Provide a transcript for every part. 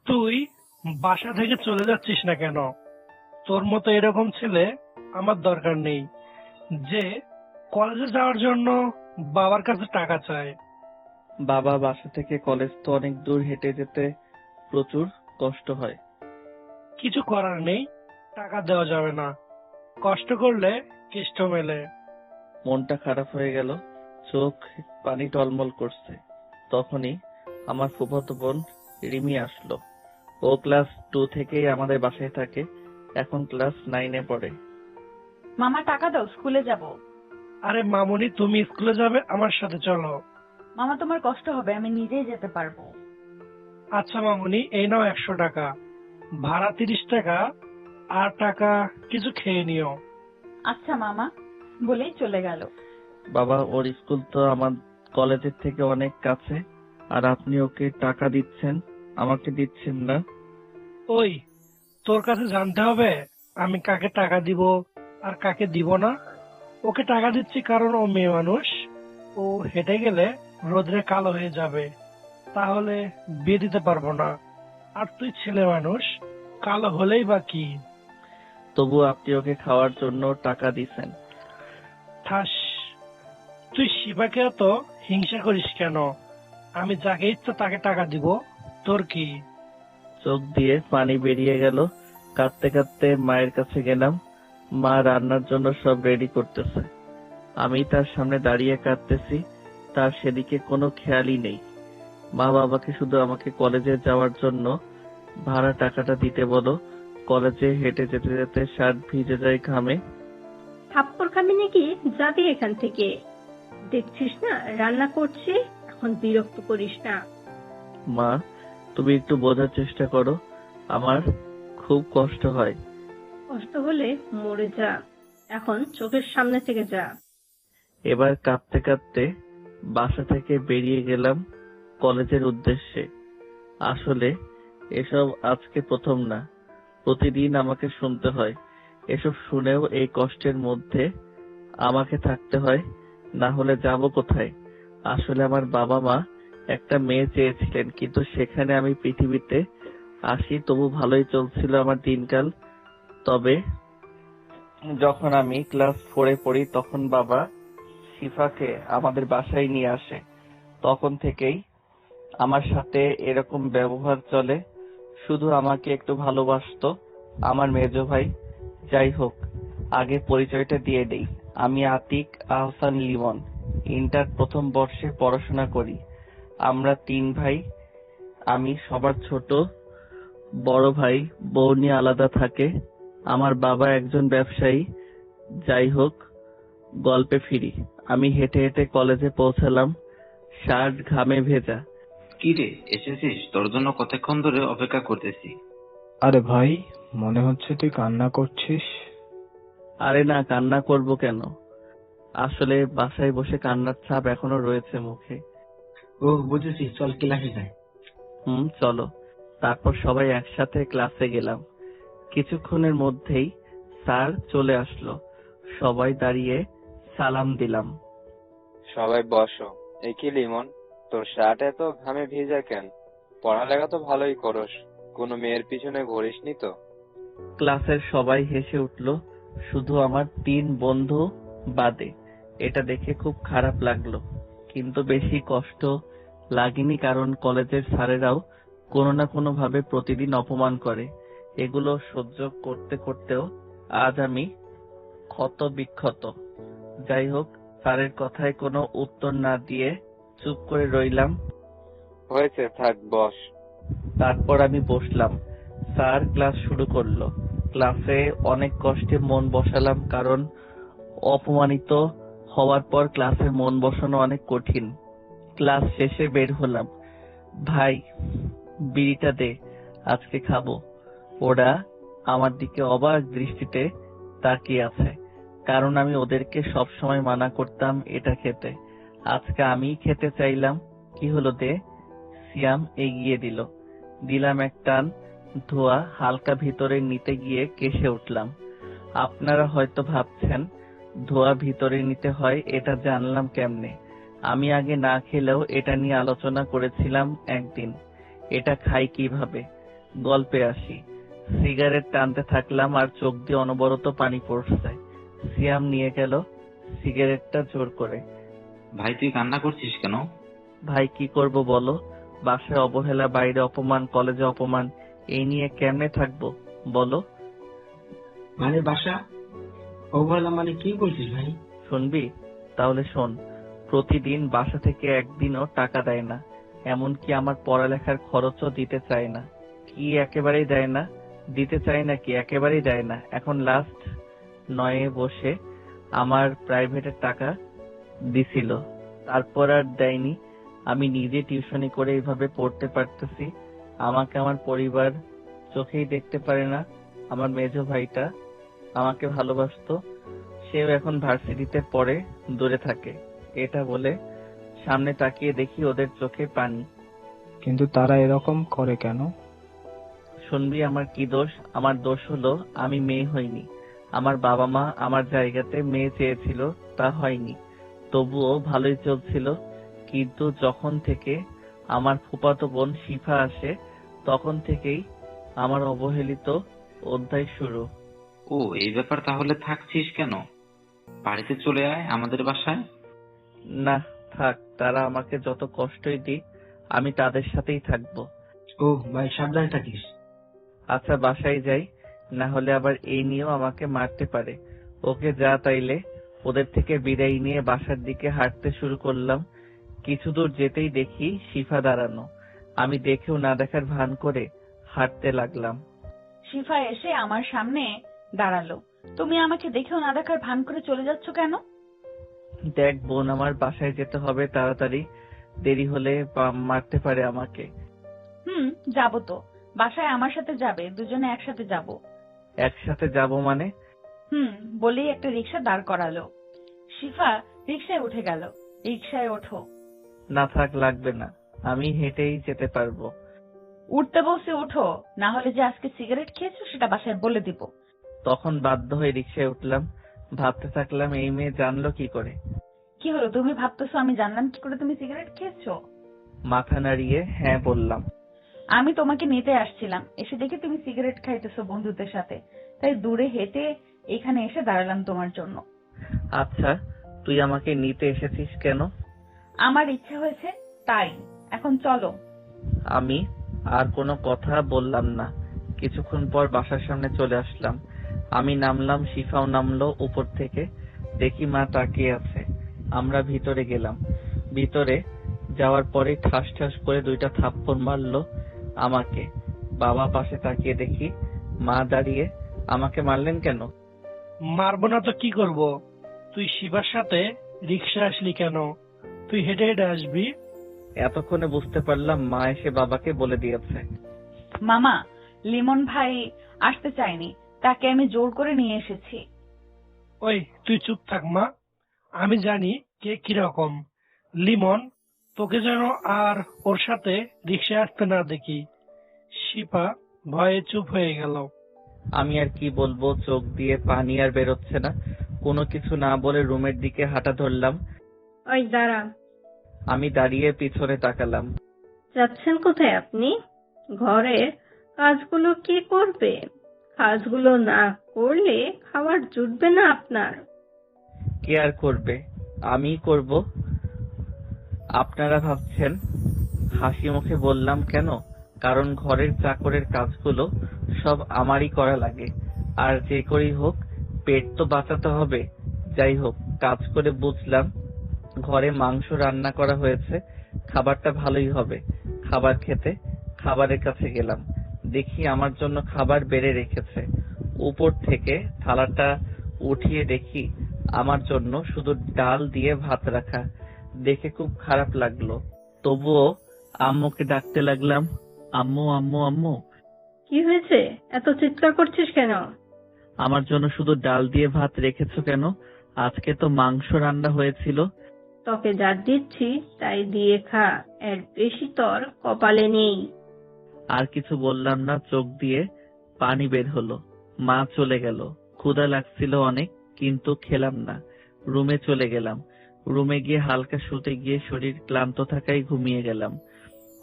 তুই বাসা থেকে চলে যাচ্ছিস না কেন? তোর মতো এরকম ছেলে আমার দরকার নেই, যে কলেজে যাওয়ার জন্য বাবার কাছে টাকা চায়। বাবা, বাসা থেকে কলেজ তো অনেক দূর, হেঁটে যেতে প্রচুর কষ্ট হয়। কিছু করার নেই, টাকা দেওয়া যাবে না। কষ্ট করলে কেষ্ট মেলে। মনটা খারাপ হয়ে গেল, চোখ পানি টলমল করছে। তখনই আমার ফুফাতো বোন রিমি আসলো। ও ক্লাস 2 থেকেই আমাদের বাসায় থাকে, এখন ক্লাস 9-এ পড়ে। মামা টাকা দাও, স্কুলে যাব। আরে মামুনি, তুমি স্কুলে যাবে, আমার সাথে চলো। মামা তোমার কষ্ট হবে, আমি নিজেই যেতে পারবো। আচ্ছা মামুনি, এই নাও 100 টাকা, ভাড়া 30 টাকা, আর টাকা কিছু খেয়ে নিও। আচ্ছা মামা, বলেই চলে গেল। বাবা, ওর স্কুল তো আমার কলেজের থেকে অনেক কাছে, আর আপনি ওকে টাকা দিচ্ছেন, আমাকে দিচ্ছেন না। ওই, তোর কাছে জানতে হবে আমি কাকে টাকা দিব আর কাকে দিব না? ওকে টাকা দিচ্ছি কারণ ও মেয়ে মানুষ। ও হেঁটে গেলে রোদ্রে কালো হয়ে যাবে, তাহলে বিয়ে দিতে পারবো না। আর তুই ছেলে মানুষ, কালো হলেই বা কি? তবু আপনি ওকে খাওয়ার জন্য টাকা দিছেন। ঠাস, তুই শিবাকে এত হিংসা করিস কেন? আমি যাকে ইচ্ছা তাকে টাকা দিব, তোর কি? চোখ দিয়ে পানি বেরিয়ে গেল। কাঁদতে কাঁদতে মায়ের কাছে গেলাম। মা রান্নার জন্য সব রেডি করতেছে। আমি তার সামনে দাঁড়িয়ে কাঁদতেছি, তার সেদিকে কোনো খেয়ালই নেই। মা বাবাকে শুধু আমাকে কলেজে যাওয়ার জন্য ভাড়া টাকাটা দিতে বলো। কলেজে হেঁটে যেতে যেতে শার্ট ভিজে যায় ঘামে। থাপ্পড় খাবি নাকি? যাবি এখান থেকে। দেখছিস না রান্না করছি, এখন বিরক্ত করিস না। মা, তুমি একটু বোঝার চেষ্টা করো, আমার খুব কষ্ট হয়। কষ্ট হলে মরে যা, এখন চোখের সামনে থেকে যা। এবার কাঁদতে কাঁদতে বাসা থেকে বেরিয়ে গেলাম কলেজের উদ্দেশ্যে। আসলে এসব আজকে প্রথম না, প্রতিদিন আমাকে শুনতে হয়। এসব শুনেও এই কষ্টের মধ্যে আমাকে থাকতে হয়, না হলে যাব কোথায়? আসলে আমার বাবা মা একটা মেয়ে চেয়েছিলেন, কিন্তু সেখানে আমি পৃথিবীতে আসি, তবু ভালোই চলছিল আমার দিনকাল। তবে যখন আমি ক্লাস 4-এ পড়ি, তখন বাবা শিফাকে আমাদের বাসায় নিয়ে আসে। তখন থেকেই আমার সাথে এরকম ব্যবহার চলে, শুধু আমাকে একটু ভালোবাসতো আমার মেজো ভাই। যাই হোক, আগে পরিচয়টা দিয়ে দেই। আমি আতিক আহসান লিমন, ইন্টার প্রথম বর্ষে পড়াশোনা করি। আমরা 3 ভাই। আমি সবার ছোট। বড় ভাই বউ নিয়ে আলাদা থাকে। আমার বাবা একজন ব্যবসায়ী। যাই হোক, গল্পে ফিরি। আমি হেঁটে হেঁটে কলেজে পৌঁছালাম, শার্ট ঘামে ভেজা। কি রে, এসেছিস? তোর জন্য কতক্ষণ ধরে অপেক্ষা করতেছি। আরে ভাই, মনে হচ্ছে তুই কান্না করছিস। আরে না, কান্না করব কেন? আসলে বাসায় বসে কান্নার ছাপ এখনো রয়েছে মুখে। ও বুঝেছি, চল ক্লাসে যাই। চলো। তারপর সবাই একসাথে ক্লাসে গেলাম। কিছুক্ষণের মধ্যেই স্যার চলে আসলো। সবাই দাঁড়িয়ে সালাম দিলাম। সবাই বসো। এ কি লিমন, তোর শার্ট এত ঘামে ভিজা কেন? পড়ালেখা তো ভালোই করস, কোনো মেয়ের পিছনে ঘুরিসনি তো? ক্লাসের সবাই হেসে উঠল, শুধু আমার 3 বন্ধু বাদে। এটা দেখে খুব খারাপ লাগলো, কিন্তু বেশি কষ্ট লাগেনি, কারণ কলেজের স্যারেরাও কোনো না কোনো ভাবে প্রতিদিন অপমান করে। এগুলো সহ্য করতে করতেও আজ আমি ক্ষত বিক্ষত। যাই হোক, স্যারের কথায় কোনো উত্তর না দিয়ে চুপ করে রইলাম। হয়েছে, থাক, বস। তারপর আমি বসলাম। স্যার ক্লাস শুরু করলো। ক্লাসে অনেক কষ্টে মন বসালাম, কারণ অপমানিত হওয়ার পর ক্লাসে মন বসানো অনেক কঠিন। ক্লাস শেষে বের হলাম। ভাই, বিড়িটা দে, আজকে খাবো। ওরা আমার দিকে অবাক দৃষ্টিতে তাকিয়ে আছে, কারণ আমি ওদেরকে সব সময় মানা করতাম এটা খেতে। আজকে আমিই খেতে চাইলাম। কি হলো, দে। সিয়াম এগিয়ে দিল। দিলাম এক টান। ধোঁয়া হালকা ভিতরে নিতে গিয়ে কেশে উঠলাম। আপনারা হয়তো ভাবছেন ধোঁয়া ভিতরে নিতে হয়, এটা জানলাম কেমনে? আমি আগে না খেলেও এটা নিয়ে আলোচনা করেছিলাম একদিন। এটা খাই কিভাবে? গল্পে আসি। সিগারেট টানতে থাকলাম আর চোখ দিয়ে অনবরত পানি পড়ছে। সিয়াম নিয়ে গেল সিগারেটটা জোর করে। ভাই তুই কান্না করছিস কেন? ভাই কি করব বলো, বাসায় অবহেলা, বাইরে অপমান, কলেজে অপমান, এই নিয়ে কেমনে থাকবো বলো? মানে বাসা অবহেলা মানে কি বলছিস ভাই? শুনবি? তাহলে শোন। প্রতিদিন বাসা থেকে একদিনও টাকা দেয় না, এমনকি আমার পড়ালেখার খরচও দিতে চায় না। কি একেবারেই দেয় না? দিতে চায় না কি একেবারেই দেয় না। এখন লাস্ট 9 বসে আমার প্রাইভেটের টাকা দিছিল, তারপর আর দেয়নি। আমি নিজে টিউশনি করে এইভাবে পড়তে পারতেছি। আমাকে আমার পরিবার চোখেই দেখতে পারে না। আমার মেজো ভাইটা আমাকে ভালোবাসতো, সেও এখন ভার্সিটিতে পড়ে, দূরে থাকে। এটা বলে সামনে তাকিয়ে দেখি ওদের চোখে পানি। কিন্তু তারা এরকম করে কেন? শুনবি আমার কি দোষ? আমার দোষ হলো আমি মেয়ে হইনি। আমার বাবা মা আমার জায়গাতে মেয়ে চেয়েছিল, তা হয়নি। তবুও ভালোই চলছিল। কিন্তু যখন থেকে আমার ফুফাতো বোন শিফা আসে, তখন থেকেই আমার অবহেলিত অধ্যায় শুরু। ও এই ব্যাপার, তাহলে থাকছিস কেন? বাড়িতে চলে আয় আমাদের বাসায়। না থাক, তারা আমাকে যত কষ্টই দিক আমি তাদের সাথেই থাকবো। ও ভাই সাবধানে থাকিস। আচ্ছা বাসায় যাই, না হলে আবার এই নিয়েও আমাকে মারতে পারে। ওকে যা তাইলে। ওদের থেকে বিদায় নিয়ে বাসার দিকে হাঁটতে শুরু করলাম। কিছু দূর যেতেই দেখি শিফা দাঁড়ানো। আমি দেখেও না দেখার ভান করে হাঁটতে লাগলাম। শিফা এসে আমার সামনে দাঁড়ালো। তুমি আমাকে দেখেও না দেখার ভান করে চলে যাচ্ছ কেন? দেখ বোন, আমার বাসায় যেতে হবে তাড়াতাড়ি, দেরি হলে মারতে পারে আমাকে। যাবো তো। বাসায় আমার সাথে যাবে, দুজনে একসাথে যাব। একসাথে যাব মানে? বলেই একটা রিক্সা দাঁড় করালো। শিফা রিক্সায় উঠে গেল। রিক্সায় ওঠো। না থাক, লাগবে না, আমি হেঁটেই যেতে পারবো। উঠতে বলছি উঠো, না হলে যে আজকে সিগারেট খেয়েছো সেটা বাসায় বলে দিব। তখন বাধ্য হয়ে রিক্সায় উঠলাম। ভাবতে থাকলাম এই মেয়ে জানলো কি করে। কি হলো, তুমি ভাবতেছো আমি জানলাম কি করে তুমি সিগারেট খেয়েছো? মাথা নাড়িয়ে হ্যাঁ বললাম। আমি তোমাকে নিতে আসছিলাম, এসে দেখি তুমি সিগারেট খাইতেছো বন্ধুদের সাথে, তাই দূরে হেঁটে এখানে এসে দাঁড়ালাম তোমার জন্য। আচ্ছা তুই আমাকে নিতে এসেছিস কেন? আমার ইচ্ছে হয়েছে তাই। এখন চলো। আমি আর কোনো কথা বললাম না। কিছুক্ষণ পর বাসার সামনে চলে আসলাম। আমি নামলাম, শিফাও নামলো উপর থেকে। দেখি মা তাকিয়ে আছে। আমরা ভিতরে গেলাম। ভিতরে যাওয়ার পরে ঠাস ঠাস করে 2টা থাপ্পড় মারলো আমাকে। বাবা পাশে তাকিয়ে দেখি মা দাঁড়িয়ে। আমাকে মারলেন কেন? মারবো না তো কি করব? তুই শিবার সাথে রিক্সা আসলি কেন? তুই হেঁটে হেঁটে আসবি। এতক্ষণে বুঝতে পারলাম মা এসে বাবাকে বলে দিয়েছে। মামা, লিমন ভাই আসতে চায়নি, তাকে আমি জোর করে নিয়ে এসেছি। ওই তুই চুপ থাক মা, আমি জানি কে কিরকম। লিমন, তোকে যেন আর ওর সাথে রিক্সায় আসতে না দেখি। শিপা ভয়ে চুপ হয়ে গেল। আমি আর কি বলবো, চোখ দিয়ে পানি আর বেরোচ্ছে না। কোনো কিছু না বলে রুমের দিকে হাঁটা ধরলাম। ওই দাঁড়া। আমি দাঁড়িয়ে পিছনে তাকালাম। যাচ্ছেন কোথায় আপনি? ঘরের কাজগুলো কে করবে? কাজগুলো না করলে খাবার জুটবে না আপনার। কে আর করবে? আমিই করব। আপনারা ভাবছেন? হাসি মুখে বললাম। কেন? কারণ ঘরের চাকরের কাজগুলো সব আমারই করা লাগে। আর যে করেই হোক পেট তো বাঁচাতে হবে। যাই হোক, কাজ করে বুঝলাম ঘরে মাংস রান্না করা হয়েছে, খাবারটা ভালোই হবে। খাবার খেতে খাবারের কাছে গেলাম। দেখি আমার জন্য খাবার বেড়ে রেখেছে। উপর থেকে থালাটা উঠিয়ে দেখি আমার জন্য শুধু ডাল দিয়ে ভাত রাখা। দেখে খুব খারাপ লাগলো। তবুও আম্মুকে ডাকতে লাগলাম, আম্মু আম্মু আম্মু। কি হয়েছে? এত চিৎকার করছিস কেন? আমার জন্য শুধু ডাল দিয়ে ভাত রেখেছো কেন? আজকে তো মাংস রান্না হয়েছিল। তোকে যা দিচ্ছি তাই দিয়ে খা, এর বেশি তোর কপালে নেই। আর কিছু বললাম না, চোখ দিয়ে পানি বের হলো। মা চলে গেল। ক্ষুধা লাগছিল অনেক, কিন্তু খেলাম না। রুমে চলে গেলাম। রুমে গিয়ে হালকা শুতে গিয়ে শরীর ক্লান্ত থাকায় ঘুমিয়ে গেলাম।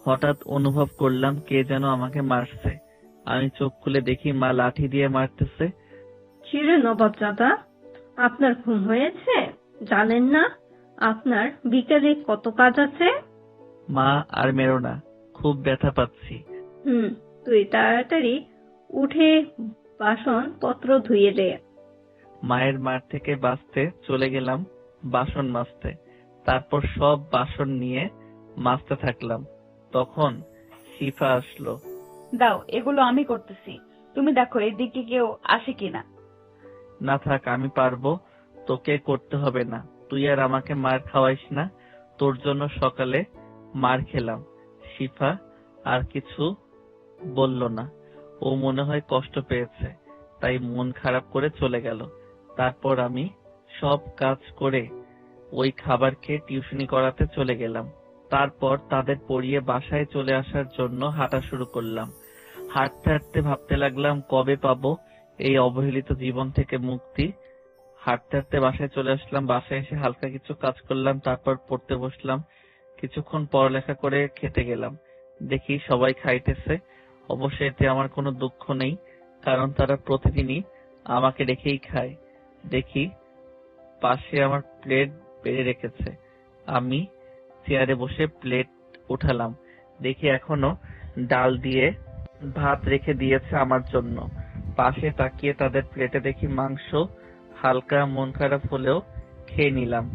হঠাৎ অনুভব করলাম কে যেন আমাকে মারছে। আমি চোখ খুলে দেখি মা লাঠি দিয়ে মারতেছে। কিরে নবাবজাদা, আপনার ঘুম হয়েছে? জানেন না আপনার বিকেলে কত কাজ আছে? মা আর মেরো না, খুব ব্যথা পাচ্ছি। তুই তাড়াতাড়ি উঠে বাসন পত্র ধুয়ে দে। মায়ের মার থেকে বাঁচতে চলে গেলাম বাসন মাজতে। তারপর সব বাসন নিয়ে মাজতে থাকলাম। তখন শিফা আসলো। দাও, এগুলো আমি করতেছি, তুমি দেখো এদিকে কেউ আসে কিনা। না থাক, আমি পারবো, তোকে করতে হবে না। তুই আর আমাকে মার খাওয়াইস না, তোর জন্য সকালে মার খেলাম। শিফা আর কিছু বলল না, ও মনে হয় কষ্ট পেয়েছে, তাই মন খারাপ করে চলে গেল। তারপর আমি সব কাজ করে ওই খাবার খেয়ে টিউশনি করাতে চলে গেলাম। তারপর তাদের পড়িয়ে বাসায় চলে আসার জন্য হাঁটা শুরু করলাম। হাঁটতে হাঁটতে ভাবতে লাগলাম কবে পাবো এই অবহেলিত জীবন থেকে মুক্তি। হাঁটতে হাঁটতে বাসায় চলে আসলাম। বাসায় এসে হালকা কিছু কাজ করলাম, তারপর পড়তে বসলাম। কিছুক্ষণ পড়ালেখা করে খেতে গেলাম। দেখি সবাই খাইতেছে। অবশ্য এতে আমার কোনো দুঃখ নেই, কারণ তারা প্রতিদিনই আমাকে রেখেই খায়। দেখি পাশে আমার প্লেট বেড়ে রেখেছে। আমি চেয়ারে বসে প্লেট উঠালাম। দেখি এখনো ডাল দিয়ে ভাত রেখে দিয়েছে আমার জন্য। পাশে তাকিয়ে তাদের প্লেটে দেখি মাংস। হালকা মন খারাপ হলেও খেয়ে নিলাম।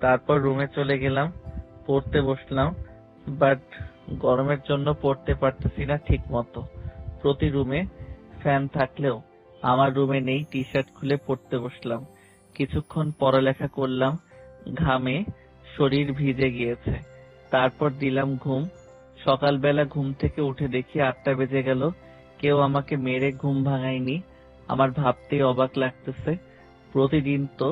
তারপর রুমে চলে গেলাম, পড়তে বসলাম। বাট গরমের জন্য পড়তে পারতেছি না ঠিক মতো। প্রতি রুমে ফ্যান থাকলেও আমার রুমে নেই। টি শার্ট খুলে পড়তে বসলাম। কিছুক্ষণ পড়ালেখা করলাম, ঘামে শরীর ভিজে গিয়েছে। তারপর দিলাম ঘুম। সকালবেলা ঘুম থেকে উঠে দেখি 8টা বেজে গেল। কেউ আমাকে মেরে ঘুম ভাঙায়নি। আমার ভাবতেই অবাক লাগতেছে। প্রতিদিন তো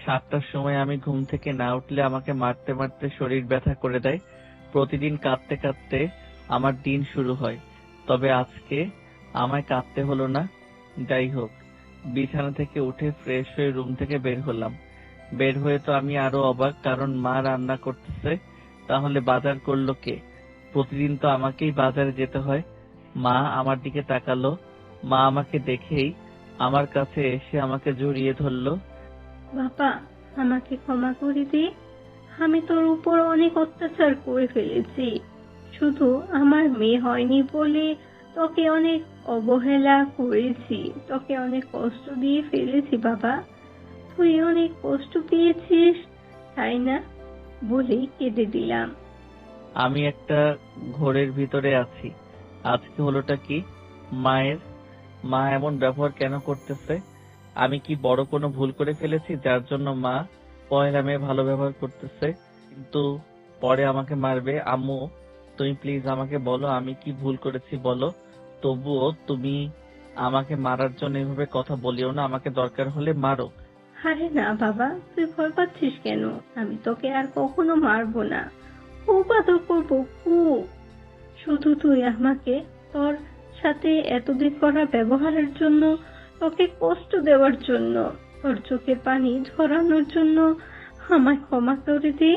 7টার সময় আমি ঘুম থেকে না উঠলে আমাকে মারতে মারতে শরীর ব্যথা করে দেয়। প্রতিদিন কাঁদতে কাঁদতে আমার দিন শুরু হয়, তবে আজকে আমায় কাঁদতে হলো না। যাই হোক, বিছানা থেকে উঠে ফ্রেশ হয়ে রুম থেকে বের হলাম। বের হয়ে তো আমি আরো অবাক, কারণ মা রান্না করতেছে। তাহলে বাজার করলো কে? প্রতিদিন তো আমাকেই বাজারে যেতে হয়। মা আমার দিকে তাকালো। মা আমাকে দেখেই আমার কাছে এসে আমাকে জড়িয়ে ধরলো। বাবা, আমাকে ক্ষমা করে দে। আমি তোর উপর অনেক অত্যাচার করে ফেলেছি। শুধু আমার মেয়ে হয়নি বলে তোকে অনেক অবহেলা করেছি, তোকে অনেক কষ্ট দিয়ে ফেলেছি বাবা। তুই অনেক কষ্ট পেয়েছিস, তাই না? বলেই কেঁদে দিলাম। আমি একটা ঘোরের ভিতরে আছি। আজকে হলোটা কি? মা এমন ব্যবহার কেন করতেছে? আমি কি বড় কোনো ভুল করে ফেলেছি যার জন্য মা পয়লা মেয়ে ভালো ব্যবহার করতেছে, কিন্তু পরে আমাকে মারবে? আম্মু, তুমি প্লিজ আমাকে বলো আমি কি ভুল করেছি বলো। তবুও তুমি আমাকে মারার জন্য এভাবে কথা বলিও না, আমাকে দরকার হলে মারো। আরে না বাবা, তুই ভয় পাচ্ছিস কেন? আমি তোকে আর কখনো মারবো না, খুব আদর করবো খুব। শুধু তুই আমাকে তোর সাথে এতদিন করা ব্যবহারের জন্য, তোকে কষ্ট দেওয়ার জন্য, তোর চোখের পানি ঝরানোর জন্য আমায় ক্ষমা করে দে।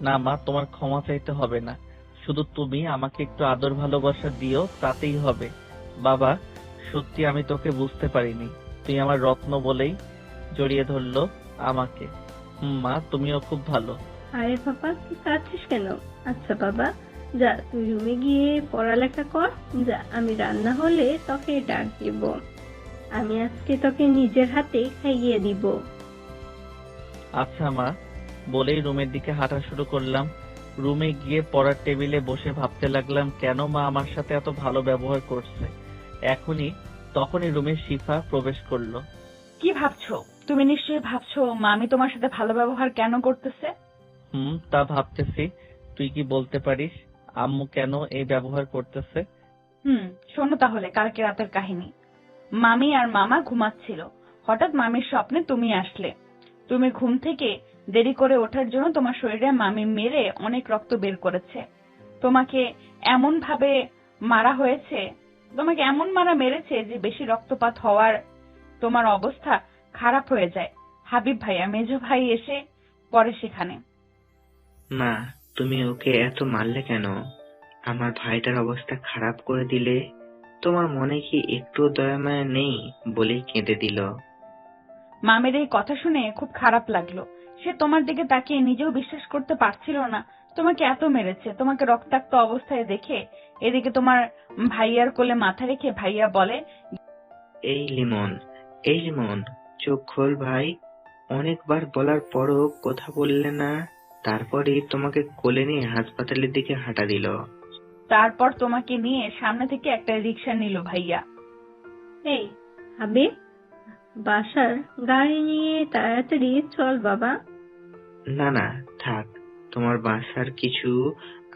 না মা, তোমার ক্ষমা চাইতে হবে না, শুধু তুমি আমাকে একটু আদর ভালোবাসা দিও, তাতেই হবে। বাবা, সত্যি আমি তোকে বুঝতে পারিনি। তুই আমার রত্ন বলেই জড়িয়ে ধরলো আমাকে। মা, তুমিও খুব ভালো। আরে বাবা, তুই কাঁদছিস কেন? আচ্ছা বাবা, যা তুই রুমে গিয়ে পড়ালেখা কর। যা, আমি রান্না হলে তোকে ডাক দিব। আমি আজকে তোকে নিজের হাতে খাইয়ে দিব। আচ্ছা মা, বলেই রুমের দিকে হাঁটা শুরু করলাম। রুমে গিয়ে পড়ার টেবিলে বসে ভাবতে লাগলাম কেন মা আমার সাথে এত ভালো ব্যবহার করছে। তখনই রুমে শিফা প্রবেশ করলো। কি ভাবছো? তুমি নিশ্চয়ই ভাবছো মামি তোমার সাথে ভালো ব্যবহার কেন করতেছে। তা ভাবতেছি। তুই কি বলতে পারিস আম্মু কেন এই ব্যবহার করতেছে? শোনো তাহলে কালকে রাতের কাহিনী। মামি আর মামা ঘুমাচ্ছিল। হঠাৎ মামির স্বপ্নে তুমি আসলে। তুমি ঘুম থেকে দেরি করে ওঠার জন্য তোমার শরীরে মামি মেরে অনেক রক্ত বের করেছে। তোমাকে এমন ভাবে মারা হয়েছে, তোমাকে এমন মারা মেরেছে যে বেশি রক্তপাত হওয়ার তোমার অবস্থা খারাপ হয়ে যায়। হাবিব ভাইয়া, মেজো ভাই এসে পড়ে সেখানে। মা, তুমি ওকে এত মারলে কেন? আমার ভাইটার অবস্থা খারাপ করে দিলে। তোমার মনে কি একটু দয়া মায়া নেই বলেই কেঁদে দিল। মামের এই কথা শুনে খুব খারাপ লাগলো। সে তোমার দিকে তাকিয়ে নিজেও বিশ্বাস করতে পারছিল না তোমাকে এত মেরেছে। তোমাকে রক্তাক্ত অবস্থায় দেখে এদিকে তোমার ভাইয়ার কোলে মাথা রেখে ভাইয়া বলে, এই লিমন, চোখ খোল ভাই। অনেকবার বলার পরও কথা বললে না। তারপরে তোমাকে কোলে নিয়ে হাসপাতালের দিকে হাঁটা দিল। তারপর তোমাকে নিয়ে সামনে থেকে একটা রিক্সা নিল ভাইয়া। এই হাবিব, বাসার গাড়ি নিয়ে তাড়াতাড়ি চল বাবা। না থাক, তোমার বাসার কিছু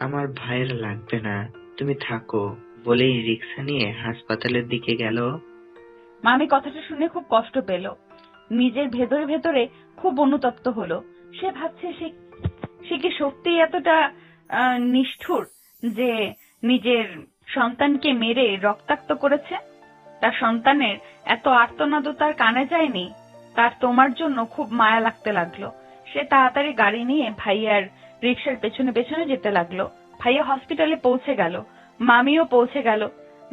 আমার ভাইয়ের লাগবে না, তুমি থাকো বলেই রিক্সা নিয়ে হাসপাতালের দিকে গেল। মামি কথাটা শুনে খুব কষ্ট পেল। নিজের ভেতরে ভেতরে খুব অনুতপ্ত হলো। সে ভাবছে সে কি সত্যি এতটা নিষ্ঠুর যে নিজের সন্তানকে মেরে রক্তাক্ত করেছে? তার সন্তানের এত আর্তনাদ তার কানে যায়নি? তার তোমার জন্য খুব মায়া লাগতে লাগলো। সে তাড়াতাড়ি গাড়ি নিয়ে ভাইয়ার রিক্সার পেছনে পেছনে যেতে লাগলো। ভাইয়া হসপিটালে পৌঁছে গেল, মামিও পৌঁছে গেল।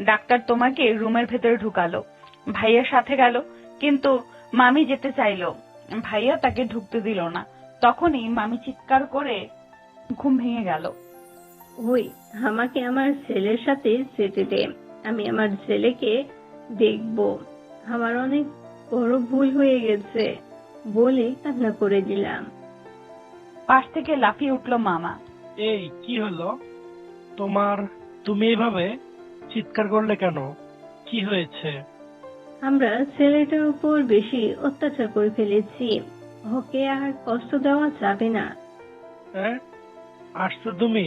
ডাক্তার তোমাকে রুমের ভেতরে ঢুকালো, ভাইয়ার সাথে গেল, কিন্তু মামি যেতে চাইলো, ভাইয়া তাকে ঢুকতে দিল না। তখনই মামি চিৎকার করে ঘুম ভেঙে গেল। ওই, আমাকে আমার ছেলের সাথে যেতে দে, আমি আমার ছেলেকে দেখব। আমার অনেক বড় ভুল হয়ে গেছে বলে কান্না করে দিলাম। পাশ থেকে লাফিয়ে উঠলো মামা। এই কি হলো তোমার? তুমি এভাবে চিৎকার করলে কেন? কি হয়েছে? আমরা ছেলেটার উপর বেশি অত্যাচার করে ফেলেছি, ওকে আর কষ্ট দেওয়া যাবে না। হ্যাঁ, আসছো তুমি,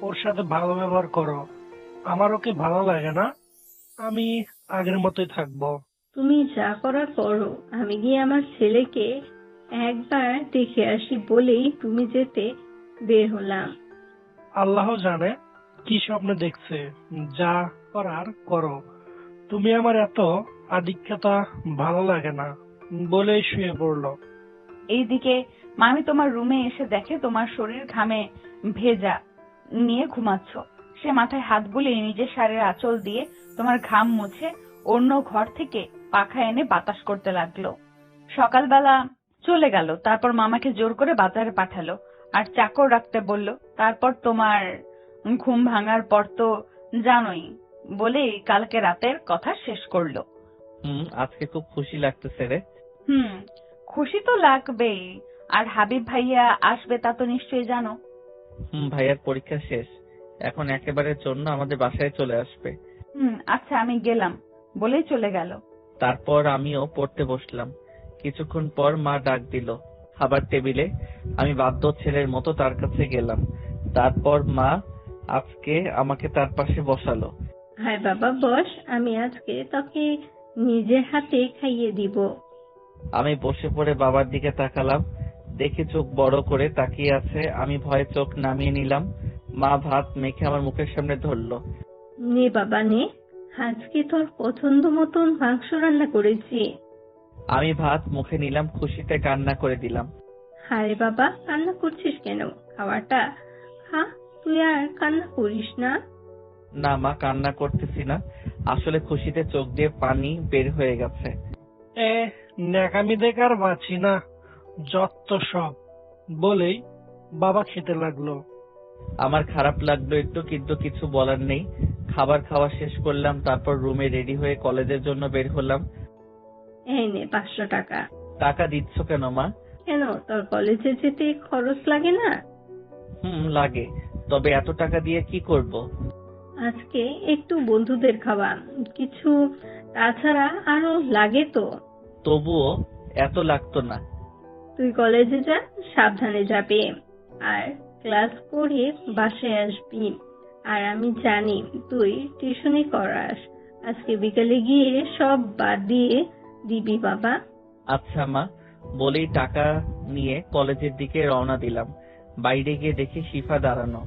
ওর সাথে ভালো ব্যবহার করো। আমার ওকে ভালো লাগে না, আমি আগের মতোই থাকবো। তুমি যা করার করো, আমি গিয়ে আমার ছেলেকে একবার দেখে আসি বলেই তুমি যেতে বের হলাম। আল্লাহ জানে কি স্বপ্ন দেখছে, যা করার করো। তুমি আমার এত আধিক্যতা ভালো লাগে না বলেই শুয়ে পড়লো। এইদিকে মামি তোমার রুমে এসে দেখে তোমার শরীর ঘামে ভেজা, নিয়ে ঘুমাচ্ছ। সে মাথায় হাত বুলিয়ে নিজের শাড়ির আঁচল দিয়ে তোমার ঘাম মুছে অন্য ঘর থেকে পাখা এনে বাতাস করতে লাগলো। সকালবেলা চলে গেল, তারপর মামাকে জোর করে বাজারে পাঠালো আর চাকর রাখতে বলল। তারপর তোমার ঘুম ভাঙার পর তো জানোই বলেই কালকে রাতের কথা শেষ করলো। আজকে খুব খুশি লাগতেছে রে। খুশি তো লাগবেই। আর হাবিব ভাইয়া আসবে তা তো নিশ্চয়ই জানো। ভাইয়ার পরীক্ষা শেষ, এখন একেবারের জন্য আমাদের বাসায় চলে আসবে। আচ্ছা আমি গেলাম বলেই চলে গেল। তারপর আমিও পড়তে বসলাম। কিছুক্ষণ পর মা ডাক দিল খাবার টেবিলে। আমি বাধ্য ছেলের মতো তার কাছে গেলাম। তারপর মা আজকে আমাকে তার পাশে বসালো। হায় বাবা বস, আমি আজকে তোকে নিজের হাতে খাইয়ে দিব। আমি বসে পড়ে বাবার দিকে তাকালাম, দেখে চোখ বড় করে তাকিয়ে আছে। আমি ভয়ে চোখ নামিয়ে নিলাম। মা ভাত মেখে আমার মুখের সামনে ধরলো। নে বাবা নে, আজকে তোর পছন্দ মতন মাংস রান্না করেছি। আমি ভাত মুখে নিলাম, খুশিতে কান্না করে দিলাম। হায় বাবা, কান্না করছিস কেন? খাওয়াটা খা, তুই আর কান্না করিস না। না মা, কান্না করতেছি না, আসলে খুশিতে চোখ দিয়ে পানি বের হয়ে গেছে। ন্যাকামি দেখে আর বাঁচি না, যত সব বলেই বাবা খেতে লাগলো। আমার খারাপ লাগলো একটু, কিন্তু কিছু বলার নেই। খাবার খাওয়া শেষ করলাম, তারপর রুমে রেডি হয়ে কলেজের জন্য বের হলাম। এই নে 500 টাকা। টাকা দিচ্ছ কেন মা? কেন, তোর কলেজে যেতে খরচ লাগে না? লাগে, তবে এত টাকা দিয়ে কি করব? আজকে একটু বন্ধুদের খাওয়া, কিছু তাছাড়া আরো লাগে তো। তবুও এত লাগতো না। তুই কলেজে যা, সাবধানে যাবি আর ক্লাস করে বাসায় আসবি। আর আমি জানি তুই টিউশনি করাস, আজকে বিকেলে গিয়ে সব বাদ দিয়ে দিবি বাবা। আচ্ছা মা, বলেই টাকা নিয়ে কলেজের দিকে রওনা দিলাম। বাইরে গিয়ে দেখি শিফা দাঁড়ানো।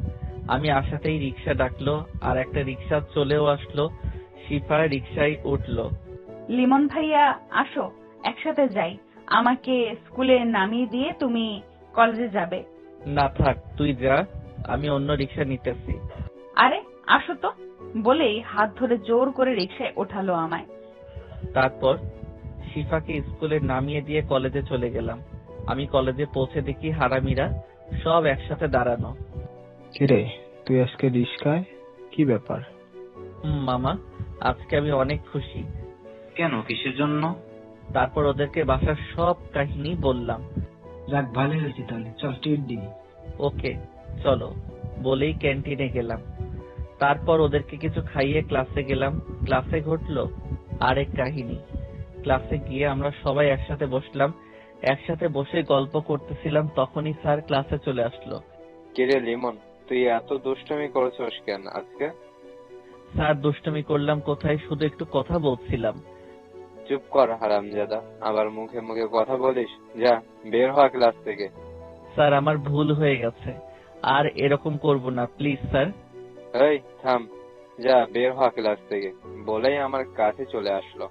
আমি আসাতেই রিক্সা ডাকলো, আর একটা রিক্সা চলেও আসলো। শিফা রিক্সায় উঠলো। লিমন ভাইয়া আসো, একসাথে যাই। আমাকে স্কুলে নামিয়ে দিয়ে তুমি কলেজে যাবে। না থাক, তুই যা, আমি অন্য রিক্সা নিতেছি। আরে আসো তো, বলেই হাত ধরে জোর করে রিকশায় ওঠালো আমায়। তারপর শিফাকে স্কুলে নামিয়ে দিয়ে কলেজে চলে গেলাম। আমি কলেজে পৌঁছে দেখি হারামিরা সব একসাথে দাঁড়ানো। কিরে, তুই আজকে রিস্কায়? কি ব্যাপার? মামা, আজকে আমি অনেক খুশি। কেন, কিসের জন্য? তারপর ওদেরকে বাসার সব কাহিনী বললাম। যাক, ভালো হয়েছে তাহলে, চল ট্রিট দিই। ওকে চলো বলেই ক্যান্টিনে গেলাম। তারপর ওদেরকে কিছু খাইয়ে ক্লাসে গেলাম। ক্লাসে ঘটলো আরেক কাহিনী। ক্লাসে গিয়ে আমরা সবাই একসাথে বসলাম। একসাথে বসে গল্প করতেছিলাম, তখনই স্যার ক্লাসে চলে আসলো। কিরে লিমন, তুই এত দুষ্টুমি করেছিস কেন আজকে? স্যার, দুষ্টুমি করলাম কোথায়, শুধু একটু কথা বলছিলাম। চুপ কর হারামজাদা, আবার মুখে মুখে কথা বলিস। যা বের হ ক্লাস থেকে। স্যার, আমার ভুল হয়ে গেছে, আর এরকম করব না, প্লিজ স্যার। এই থাম, যা বের হ ক্লাস থেকে বলেই আমার কাছে চলে আসলো।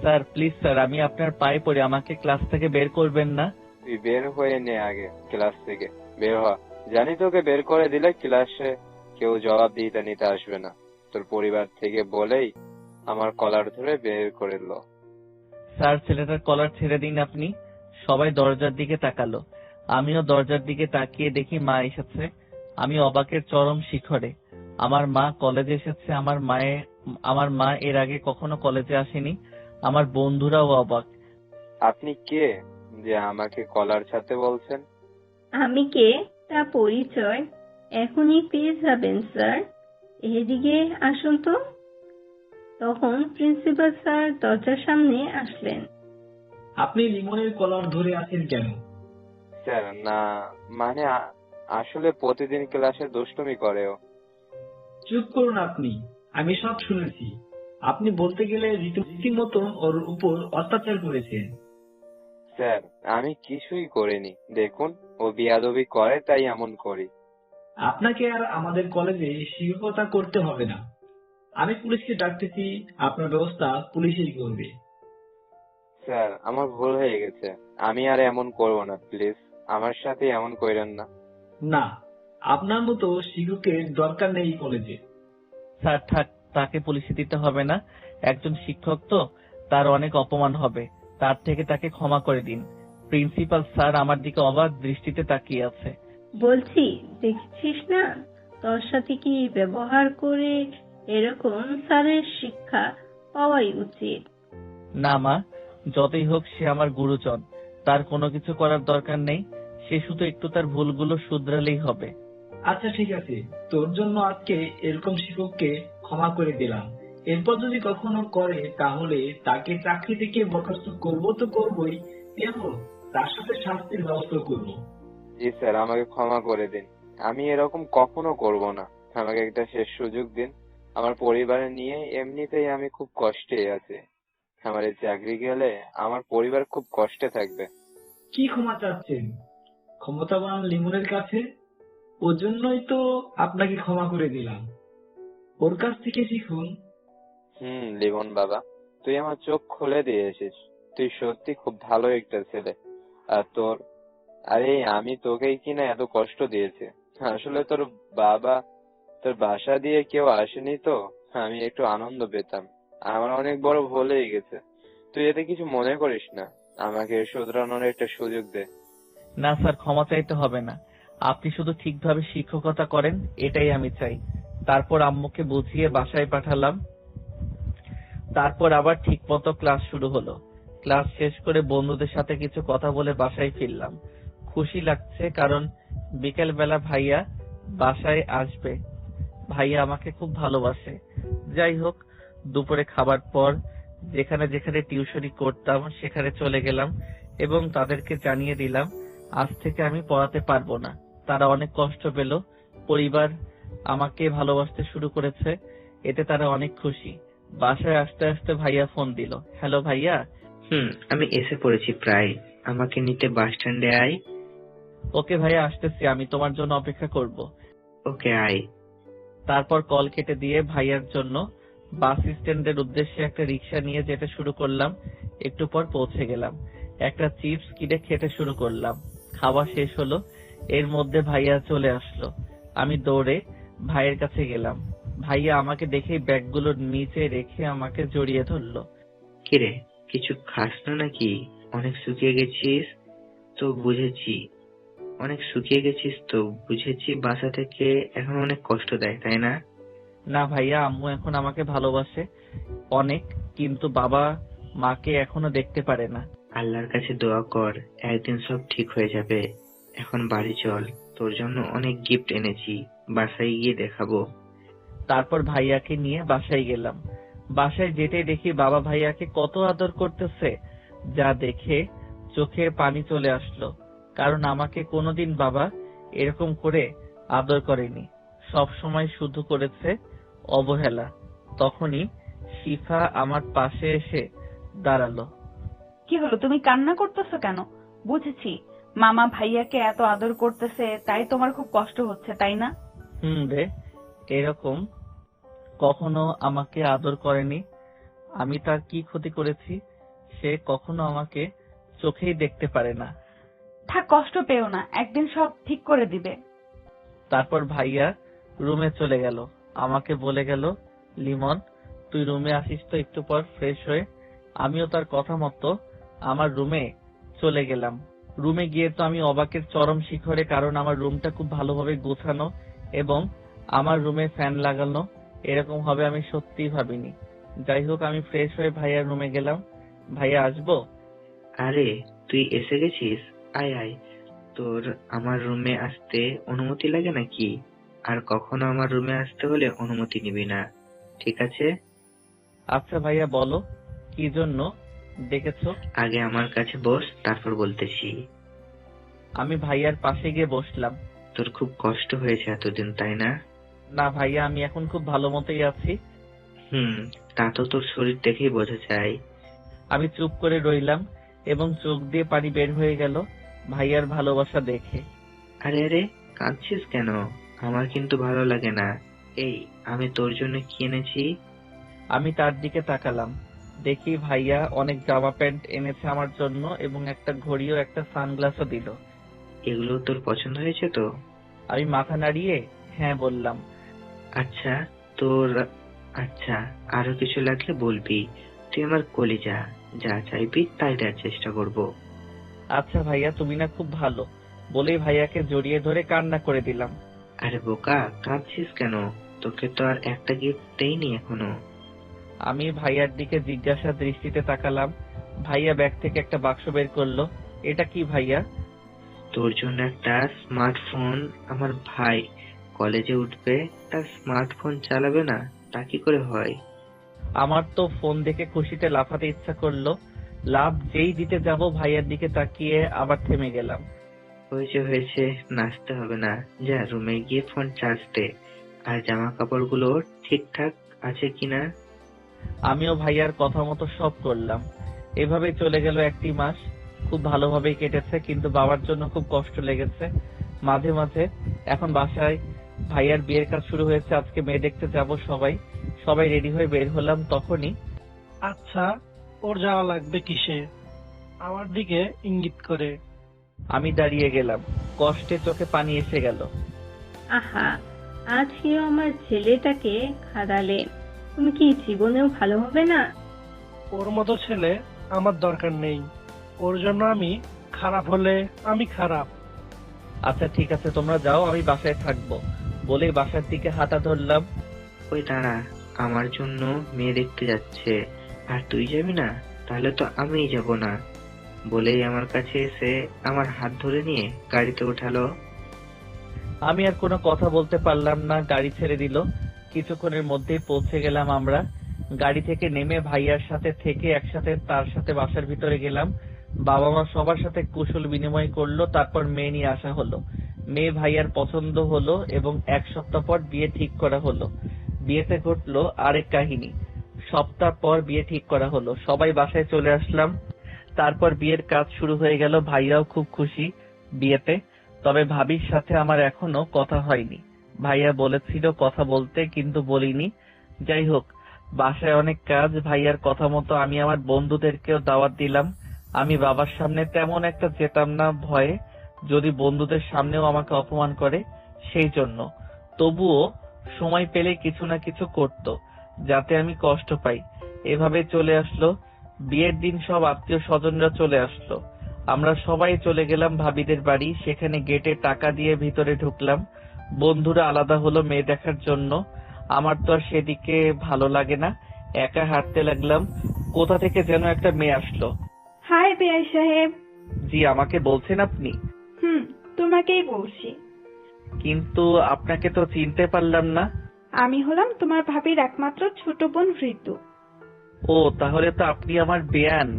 স্যার প্লিজ স্যার, আমি আপনার পায়ে পড়ে, আমাকে ক্লাস থেকে বের করবেন না। তুই বের হয়ে নে আগে ক্লাস থেকে, বের হ। জানি তোকে বের করে দিলে ক্লাসে কেউ জবাব দিতে নিতে আসবে না। তোর পরিবার থেকে বলেই আমার কলার ধরে বের করে দিল। স্যার, ছেলেটার কলার ছেড়ে দিন আপনি। সবাই দরজার দিকে তাকালো। আমিও দরজার দিকে তাকিয়ে দেখি মা এসেছে। আমি অবাকের চরম শিখরে। আমার মা কলেজে এসেছে। আমার মা এর আগে কখনো কলেজে আসেনি। আমার বন্ধুরাও অবাক। আপনি কে যে আমাকে কলার ছাড়তে বলছেন? আমি কে তা পরিচয় এখনই পেয়ে যাবেন স্যার। এদিকে আসুন তো। তখন প্রিন্সিপাল স্যার দরজার সামনে আসলেন। আপনি লিমনের কলার ধরে আছেন কেন? স্যার না, মানে আসলে প্রতিদিন ক্লাসে দুষ্টুমি করে ও। চুপ করুন আপনি, আমি সব শুনেছি। আপনি বলতে গেলে রীতিমতো ওর উপর অত্যাচার করেছেন। স্যার আমি কিছুই করিনি, দেখুন ও বিয়াদবি করে তাই এমন করি। আপনাকে আর আমাদের কলেজে শিক্ষকতা করতে হবে না। আমি পুলিশকে ডাকতেছি, আপনার ব্যবস্থা পুলিশই করবে। স্যার আমার ভুল হয়ে গেছে, আমি আর এমন করবো না, প্লিজ আমার সাথে এমন করেন না। না, আপনার মতো শিক্ষকের দরকার নেই কলেজে। স্যার থাক, তাকে পুলিশে দিতে হবে না। একজন শিক্ষক তো, তার অনেক অপমান হবে। তার থেকে তাকে ক্ষমা করে দিন। প্রিন্সিপাল স্যার আমার দিকে অবাক দৃষ্টিতে তাকিয়ে আছে। বলছি, দেখছিস না তোর সাথে কি ব্যবহার করে, এরকম স্যারের শিক্ষা পাওয়াই উচিত। না মা, যতই হোক সে আমার গুরুজন, তার কোনো কিছু করার দরকার নেই। সে শুধু একটু তার ভুলগুলো শুধরালেই হবে। আচ্ছা ঠিক আছে, তোর জন্য আজকে এরকম শিক্ষককে ক্ষমা করে দিলাম। এরপর যদি কখনো করে তাহলে তাকে চাকরি থেকে বরখাস্ত করবো তো করবোই, এবং তার সাথে শাস্তির ব্যবস্থা করবো। জি স্যার, আমাকে ক্ষমা করে দিন, আমি এরকম কখনো করব না। আমাকে একটা শেষ সুযোগ দিন। আমার পরিবারে নিয়ে এমনিতেই আমি খুব কষ্টে আছি। আমার এই চাকরি গেলে আমার পরিবার খুব কষ্টে থাকবে। কি ক্ষমা চাচ্ছেন? ক্ষমতাবান লিমনের কাছে? ওর জন্যই তো আপনাকে ক্ষমা করে দিলাম। ওর কাছ থেকে শিখুন। লিমন বাবা, তুই আমার চোখ খুলে দিয়েছিস। তুই সত্যি খুব ভালো একটা ছেলে। আর আরে আমি তোকেই কিনা এত কষ্ট দিয়েছি। আসলে তোর বাসা দিয়ে কেউ আসেনি তো, আমি একটু আনন্দ পেতাম। আমার অনেক বড় ভুল হয়ে গেছে, তুই এতে কিছু মনে করিস না। আমাকে শুধরানোর একটা সুযোগ দে। না স্যার, ক্ষমা চাইতে হবে না। আপনি শুধু ঠিকভাবে শিক্ষকতা করেন, এটাই আমি চাই। তারপর আম্মুকে বুঝিয়ে বাসায় পাঠালাম। তারপর আবার ঠিক মতো ক্লাস শুরু হলো। ক্লাস শেষ করে বন্ধুদের সাথে কিছু কথা বলে বাসায় ফিরলাম। খুশি লাগছে, কারণ বিকেল বেলা ভাইয়া বাসায় আসবে। ভাইয়া আমাকে খুব ভালোবাসে। যাই হোক, দুপুরে খাবার পর যেখানে যেখানে টিউশনি করতাম সেখানে চলে গেলাম এবং তাদেরকে জানিয়ে দিলাম আজ থেকে আমি পড়াতে পারবো না। তারা অনেক কষ্ট পেল। পরিবার আমাকে ভালোবাসতে শুরু করেছে, এতে তারা অনেক খুশি। বাসায় আসতে আসতে ভাইয়া ফোন দিল। হ্যালো ভাইয়া। আমি এসে পড়েছি প্রায়, আমাকে নিতে বাস স্ট্যান্ডে আয়। ওকে ভাইয়া, আসতেছি, আমি তোমার জন্য অপেক্ষা করব। ওকে আয়। তারপর কল কেটে দিয়ে ভাইয়ার জন্য বাস স্ট্যান্ডের উদ্দেশ্যে একটা রিক্সা নিয়ে যেতে শুরু করলাম। একটু পর পৌঁছে গেলাম। একটা চিপস কিনে খেতে শুরু করলাম। খাওয়া শেষ হলো, এর মধ্যে ভাইয়া চলে আসলো। আমি দৌড়ে ভাইয়ের কাছে গেলাম। ভাইয়া আমাকে দেখে ব্যাগগুলো নিচে রেখে আমাকে জড়িয়ে ধরলো। কিরে, কিছু খাস না নাকি? অনেক শুকিয়ে গেছিস তো বুঝেছি, বাসা থেকে এখন অনেক কষ্ট দেয়, তাই না? না ভাইয়া, আম্মু এখন আমাকে ভালোবাসে অনেক, কিন্তু বাবা মাকে এখনো দেখতে পারে না। আল্লাহর কাছে দোয়া কর, একদিন সব ঠিক হয়ে যাবে। এখন বাড়ি চল, তোর জন্য অনেক গিফট এনেছি, বাসায় গিয়ে দেখাবো। তারপর ভাইয়াকে নিয়ে বাসায় গেলাম। বাসায় যেতে দেখি বাবা ভাইয়াকে কত আদর করতেছে, যা দেখে চোখের পানি চলে আসলো। কারণ আমাকে কোনোদিন বাবা এরকম করে আদর করেনি, সব সময় শুধু করেছে অবহেলা। তখনই শিফা আমার পাশে এসে দাঁড়ালো। কি হলো, তুমি কান্না করতেছো কেন? বুঝেছি, মামা ভাইয়াকে এত আদর করতেছে তাই তোমার খুব কষ্ট হচ্ছে, তাই না? রে, এরকম কখনো আমাকে আদর করেনি। আমি তার কি ক্ষতি করেছি? সে কখনো আমাকে চোখেই দেখতে পারে না। থাক, কষ্ট পেও না, একদিন সব ঠিক করে দিবে। তারপর ভাইয়া রুমে চলে গেল, আমাকে বলে গেল, লিমন তুই রুমে আসিস তো একটু পর ফ্রেশ হয়ে। আমিও তার কথা মতো আমার রুমে চলে গেলাম। রুমে গিয়ে তো আমি অবাকের চরম শিখরে, কারণ আমার রুমটা খুব ভালোভাবে গোছানো এবং আমার রুমে ফ্যান লাগানো, এরকম হবে আমি সত্যিই ভাবিনি। যাই হোক, আমি ফ্রেশ হয়ে ভাইয়ার রুমে গেলাম। ভাইয়া আসবো? আরে তুই এসে গেছিস, আয় আয়। তোর আমার রুমে আসতে অনুমতি লাগে নাকি? আর কখনো আমার রুমে আসতে হলে অনুমতি নিবি না, ঠিক আছে? আচ্ছা ভাইয়া, বলো কি জন্য ডেকেছো? আগে আমার কাছে বস, তারপর বলতেছি। আমি ভাইয়ার পাশে গিয়ে বসলাম। তোর খুব কষ্ট হয়েছে এতদিন, তাই না? না ভাইয়া, আমি এখন খুব ভালো মতোই আছি। তা তো তোর শরীর দেখেই বোঝা যায়। আমি চুপ করে রইলাম এবং চোখ দিয়ে পানি বের হয়ে গেল ভাইয়ার ভালোবাসা দেখে। আরে আরে, কাঁদছিস কেন? আমার কিন্তু ভালো লাগে না। এই, আমি তোর জন্য কি এনেছি? আমি তার দিকে তাকালাম, দেখি ভাইয়া অনেক জামা প্যান্ট এনেছে আমার জন্য এবং একটা ঘড়ি ও একটা সানগ্লাসও দিল। এগুলো তোর পছন্দ হয়েছে তো? আমি মাথা নাড়িয়ে হ্যাঁ বললাম। আচ্ছা, আচ্ছা, আরো কিছু লাগলে বলবি। তুই আমার কলিজা, যা চাইবি তাই দেওয়ার চেষ্টা করব। আচ্ছা ভাইয়া, তুমি না খুব ভালো, বলেই ভাইয়াকে জড়িয়ে ধরে কান্না করে দিলাম। আরে বোকা, কাঁদছিস কেন? তোকে তো আর একটা গিফট দেইনি এখনো। আমি ভাইয়ার দিকে জিজ্ঞাসা দৃষ্টিতে তাকালাম। ভাইয়া ব্যাগ থেকে একটা বাক্স বের করলো। এটা কি ভাইয়া? তোর জন্য একটা স্মার্টফোন। আমার ভাই কলেজে উঠবে, তার স্মার্টফোন চালাবে না, তা কি করে হয়? আমার তো ফোন দেখে খুশিতে লাফাতে ইচ্ছা করলো। লাভ যেই দিতে যাব, ভাইয়ার দিকে তাকিয়ে আবার থেমে গেলাম। হয়েছে, নাচতে হবে না, যা রুমে গিয়ে ফোন চার্জ দে। আর জামা কাপড়গুলো ঠিকঠাক আছে কিনা? আমিও ভাইয়ার কথা মতো সব করলাম। এভাবে চলে গেল 1 মাস। খুব ভালোভাবেই কেটেছে, কিন্তু বাবার জন্য খুব কষ্ট লেগেছে মাঝে মাঝে। এখন বাসায় ভাইয়ার বিয়ের কাজ শুরু হয়েছে, আজকে মেয়ে দেখতে যাব। সবাই রেডি হয়ে বের হলাম। তখনই আচ্ছা, ওর যাওয়া লাগবে কিসে? আমার দিকে ইঙ্গিত করে। আমি দাঁড়িয়ে গেলাম, কষ্টে চোখে পানি এসে গেল। আহা, আজকেও আমার ছেলেটাকে খাদালে। তুমি কি জীবনেও ভালো হবে না? ওর মতো ছেলে আমার দরকার নেই। ওর জন্য আমি খারাপ হলে আমি খারাপ। আচ্ছা ঠিক আছে, তোমরা যাও, আমি বাসায় থাকবো বলেই বাসার দিকে হাঁটা ধরলাম। ওই দাঁড়া, আমার জন্য মেয়ে দেখতে যাচ্ছে, আর তুই যাবি না? তাহলে তো আমিই যাব না, বলেই আমার কাছে এসে আমার হাত ধরে নিয়ে গাড়িতে উঠালো। আমি আর কোনো কথা বলতে পারলাম না, গাড়ি ছেড়ে দিল। কিছুক্ষণের মধ্যেই পৌঁছে গেলাম আমরা। গাড়ি থেকে নেমে ভাইয়ার সাথে থেকে একসাথে তার সাথে বাসার ভিতরে গেলাম। বাবা মা সবার সাথে কুশল বিনিময় করলো, তারপর মেয়ে নিয়ে আসা হলো। মেয়ে ভাইয়ার পছন্দ হলো এবং 1 সপ্তাহ পর বিয়ে ঠিক করা হলো। বিয়েতে ঘটলো আরেক কাহিনী। সপ্তাহ পর বিয়ে ঠিক করা হলো, সবাই বাসায় চলে আসলাম। তারপর বিয়ের কাজ শুরু হয়ে গেল। ভাইয়াও খুব খুশি বিয়েতে, তবে ভাবির সাথে আমার এখনো কথা হয়নি। ভাইয়া বলেছিল কথা বলতে, কিন্তু বলিনি। যাই হোক, বাসায় অনেক কাজ। ভাইয়ার কথা মতো আমি আমার বন্ধুদেরকেও দাওয়াত দিলাম। আমি বাবার সামনে তেমন একটা যেতাম না, ভয়ে যদি বন্ধুদের সামনেও আমাকে অপমান করে সেই জন্য। তবুও সময় পেলে কিছু না কিছু করতো যাতে আমি কষ্ট পাই। এভাবে চলে আসলো বিয়ের দিন। সব আত্মীয় স্বজনরা চলে আসলো। আমরা সবাই চলে গেলাম ভাবিদের বাড়ি। সেখানে গেটে টাকা দিয়ে ভিতরে ঢুকলাম। বন্ধুরা আলাদা হলো মেয়ে দেখার জন্য। আমার তো আর সেদিকে ভালো লাগে না। একা হাঁটতে লাগলাম। কোথা থেকে যেন একটা মেয়ে আসলো। হাই বেআই সাহেব। জি, আমাকে বলছেন আপনি? তোমাকেই বলছি। কিন্তু আপনাকে তো চিনতে পারলাম না। আমি হলাম তোমার ভাবির একমাত্র ছোট বোন ঋতু। ও, তাহলে তো আপনি আমার বেয়ান।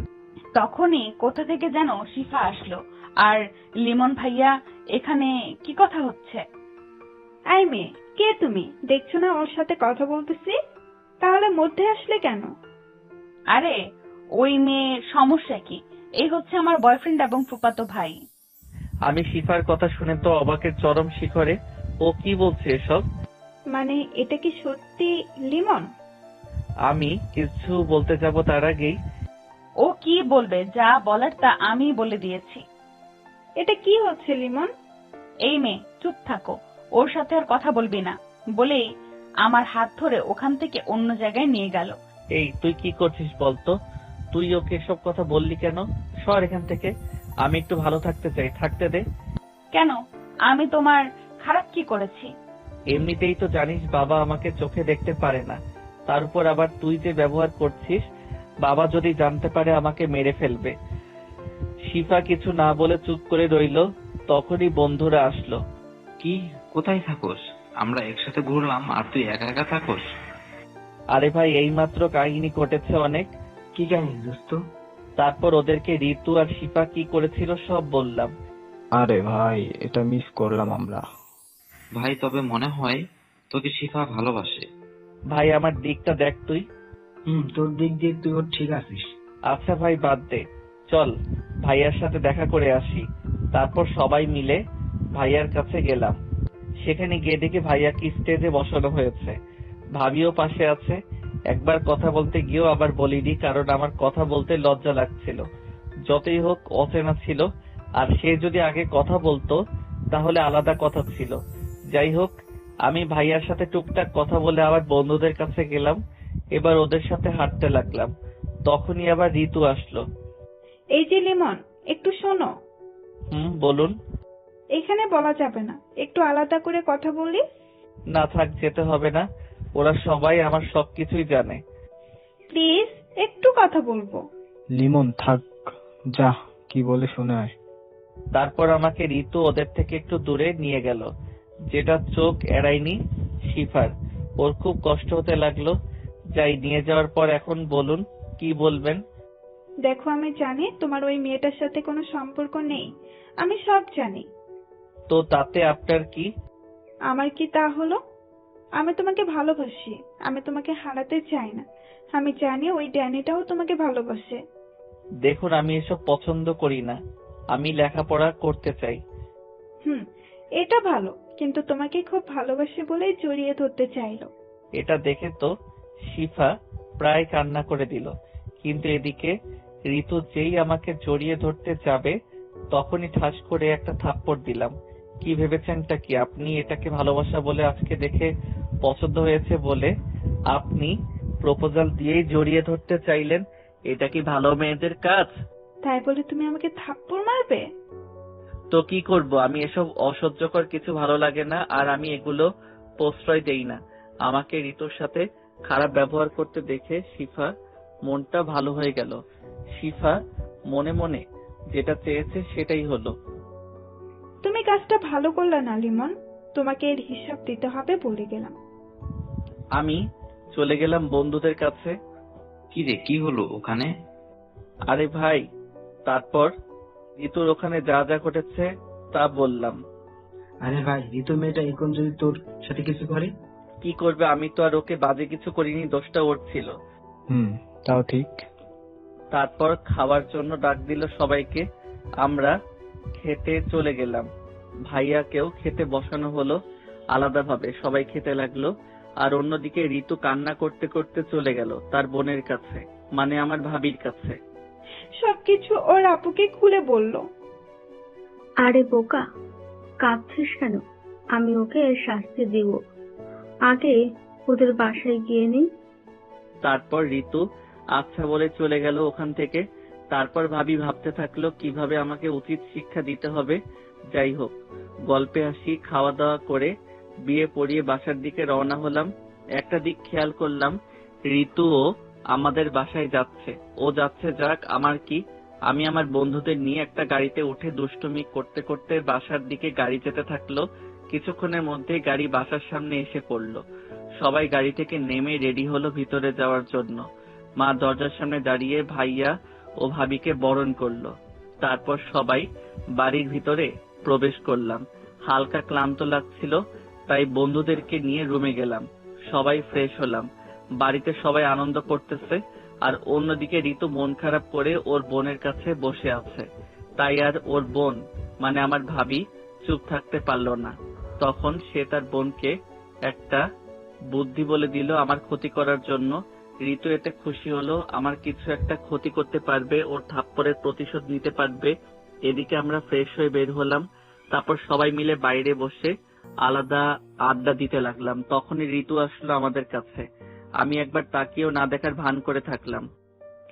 তখনই কোথা থেকে যেন শিফা আসলো। আর লিমন ভাইয়া, এখানে কি কথা হচ্ছে? আই মেয়ে, কে তুমি? দেখছো না ওর সাথে কথা বলতেছি? তাহলে মধ্যে আসলে কেন? আরে ওই মেয়ে, সমস্যা কি? এই হচ্ছে আমার বয়ফ্রেন্ড এবং ফুফাতো ভাই। আমি শিফার কথা শুনে তো অবাকের চরম শিখরে। ও কি বলছে এসব? মানে এটা কি সত্যি লিমন? আমি কিছু বলতে যাব তার আগেই ও কি বলবে, যা বলার তা আমি বলে দিয়েছি। এটা কি হচ্ছে লিমন? এই মেয়ে, চুপ থাকো, ওর সাথে আর কথা বলবি না বলেই আমার হাত ধরে ওখান থেকে অন্য জায়গায় নিয়ে গেল। এই, তুই কি করছিস বলতো? তুই ওকে এসব কথা বললি কেন? সর এখান থেকে। আমি একটু ভালো থাকতে চাই, থাকতে দে। কেন? আমি তোমার খারাপ কি করেছি? এমনিতেই তো জানিস বাবা আমাকে চোখে দেখতে পারে না। তার উপর আবার তুই যে ব্যবহার করছিস, বাবা যদি জানতে পারে আমাকে মেরে ফেলবে। শিফা কিছু না বলে চুপ করে রইলো। তখনই বন্ধুরা আসলো। কি, কোথায় থাকোস? আমরা একসাথে ঘুরলাম আর তুই একা একা থাকোস? আরে ভাই, এইমাত্র কাহিনী ঘটেছে অনেক। কি জানি দোস্ত? তারপর ওদেরকে ঋতু আর শিফা কি করেছিল সব বললাম। আরে ভাই, এটা মিস করলাম আমরা। ভাই, তবে মনে হয় তোকে শিফা ভালোবাসে। ভাই, আমার দিকটা দেখ তুই। তোর দিক দিয়ে তুই ওর ঠিক আছিস। আচ্ছা ভাই, বাদ দে, চল ভাইয়ার সাথে দেখা করে আসি। তারপর সবাই মিলে ভাইয়ার কাছে গেলাম। সেখানে গিয়ে দেখি ভাইয়াকে স্টেজে বসানো হয়েছে। ভাবিও পাশে আছে। একবার কথা বলতে গিয়েও আবার বলিনি, কারণ আমার কথা বলতে লজ্জা লাগছিল। যতই হোক অচেনা ছিল, আর সে যদি আগে কথা বলতো তাহলে আলাদা কথা ছিল। যাই হোক, আমি ভাইয়ার সাথে টুকটাক কথা বলে আবার বন্ধুদের কাছে গেলাম। এবার ওদের সাথে হাঁটতে লাগলাম। তখনই আবার ঋতু আসলো। এই যে লিমন, একটু শোনো। বলুন। এখানে বলা যাবে না, একটু আলাদা করে কথা বলি। না থাক, যেতে হবে না। ওরা সবাই আমার সবকিছুই জানে। প্লিজ, একটু কথা বলবো। লিমন থাক, যা, কি বলে শুনে আয়। তারপর আমাকে ঋতু ওদের থেকে একটু দূরে নিয়ে গেল। যেটা চোখ এড়ায়নি শিফার। ওর খুব কষ্ট হতে লাগলো। যাই, নিয়ে যাওয়ার পর এখন বলুন, কি বলবেন? দেখো, আমি জানি তোমার ওই মেয়েটার সাথে কোনো সম্পর্ক নেই। আমি সব জানি। তো তাতে আপনার কি? আমার কি তা হলো? আমি তোমাকে ভালোবাসি। আমি তোমাকে হারাতে চাই না। আমি জানি ওই ড্যানিটাও তোমাকে ভালোবাসে। দেখুন, আমি এসব পছন্দ করি না। আমি লেখাপড়া করতে চাই। এটা ভালো, কিন্তু তোমাকে খুব ভালোবাসে বলেই জড়িয়ে ধরতে চাইলো। এটা দেখে তো শিফা প্রায় কান্না করে দিল। কিন্তু এদিকে ঋতু যেই আমাকে জড়িয়ে ধরতে যাবে, তখনই ঠাস করে একটা থাপ্পড় দিলাম। কি ভেবেছেনটা কি আপনি? এটাকে ভালোবাসা বলে আজকে দেখে পছন্দ হয়েছে বলে আপনি প্রপোজাল দিয়েই জড়িয়ে ধরতে চাইলেন? এটা কি ভালো মেয়েদের কাজ? তাই বলে তুমি আমাকে থাপ্পড় মারবে? তো কি করব? আমি এসব অসহ্যকর কিছু ভালো লাগে না, আর আমি এগুলো প্রশ্রয় দেই না। আমাকে ঋতুর সাথে খারাপ ব্যবহার করতে দেখে শিফা মনটা ভালো হয়ে গেল। শিফা মনে মনে যেটা চেয়েছে সেটাই হলো। তুমি কাজটা ভালো করলে না লিমন, তোমাকে এর হিসাব দিতে হবে বলে গেলাম। আমি চলে গেলাম বন্ধুদের কাছে। কি রে, কি হলো ওখানে? আরে ভাই, তারপর ঋতুর ওখানে যা যা ঘটেছে তা বললাম। আরে ভাই, ঋতু মেয়েটা এখন যদি তোর সাথে কিছু করে? কি করবে? আমি তো আর ওকে বাজে কিছু করিনি, দোষটা ওর ছিল। তাও ঠিক। তারপর খাওয়ার জন্য ডাক দিল সবাইকে। আমরা খেতে চলে গেলাম। ভাইয়াকেও খেতে বসানো হলো আলাদাভাবে। সবাই খেতে লাগলো। আর অন্যদিকে ঋতু কান্না করতে করতে চলে গেল তার বোনের কাছে, মানে আমার ভাবির কাছে। সবকিছু ওর আপুকে খুলে বলল। আরে বোকা, কাঁদছিস কেন? আমি ওকে এর শাস্তি দিব। আগে ওদের বাসায় গিয়ে নিই। তারপর ঋতু আচ্ছা বলে চলে গেল ওখান থেকে। তারপর ভাবি ভাবতে থাকলো কিভাবে আমাকে উচিত শিক্ষা দিতে হবে। যাই হোক, গল্পে আসি, খাওয়া দাওয়া করে বিয়ে পড়িয়ে বাসার দিকে রওনা হলাম। একটা দিক খেয়াল করলাম, ঋতুও আমাদের বাসায় যাচ্ছে। ও যাচ্ছে যাক, আমার কি। আমি আমার বন্ধুদের নিয়ে একটা গাড়িতে উঠে দুষ্টুমি করতে করতে বাসার দিকে গাড়ি যেতে থাকলো। কিছুক্ষণের মধ্যেই গাড়ি বাসার সামনে এসে পড়লো। সবাই গাড়ি থেকে নেমে রেডি হলো ভিতরে যাওয়ার জন্য। মা দরজার সামনে দাঁড়িয়ে ভাইয়া ও ভাবিকে বরণ করলো। তারপর সবাই বাড়ির ভিতরে প্রবেশ করলাম। হালকা ক্লান্ত লাগছিল, তাই বন্ধুদেরকে নিয়ে রুমে গেলাম। সবাই ফ্রেশ হলাম। বাড়িতে সবাই আনন্দ করতেছে, আর অন্যদিকে ঋতু মন খারাপ করে ওর বোনের কাছে বসে আছে। তাই আর ওর বোন মানে আমার ভাবি চুপ থাকতে পারলো না। তখন সে তার বোনকে একটা বুদ্ধি বলে দিল আমার ক্ষতি করার জন্য। ঋতু এতে খুশি হলো, আমার কিছু একটা ক্ষতি করতে পারবে, ওর থাপ্পড়ের প্রতিশোধ নিতে পারবে। এদিকে আমরা ফ্রেশ হয়ে বের হলাম। তারপর সবাই মিলে বাইরে বসে আলাদা আড্ডা দিতে লাগলাম। তখনই ঋতু আসলো আমাদের কাছে। আমি একবার তাকিয়েও না দেখার ভান করে থাকলাম।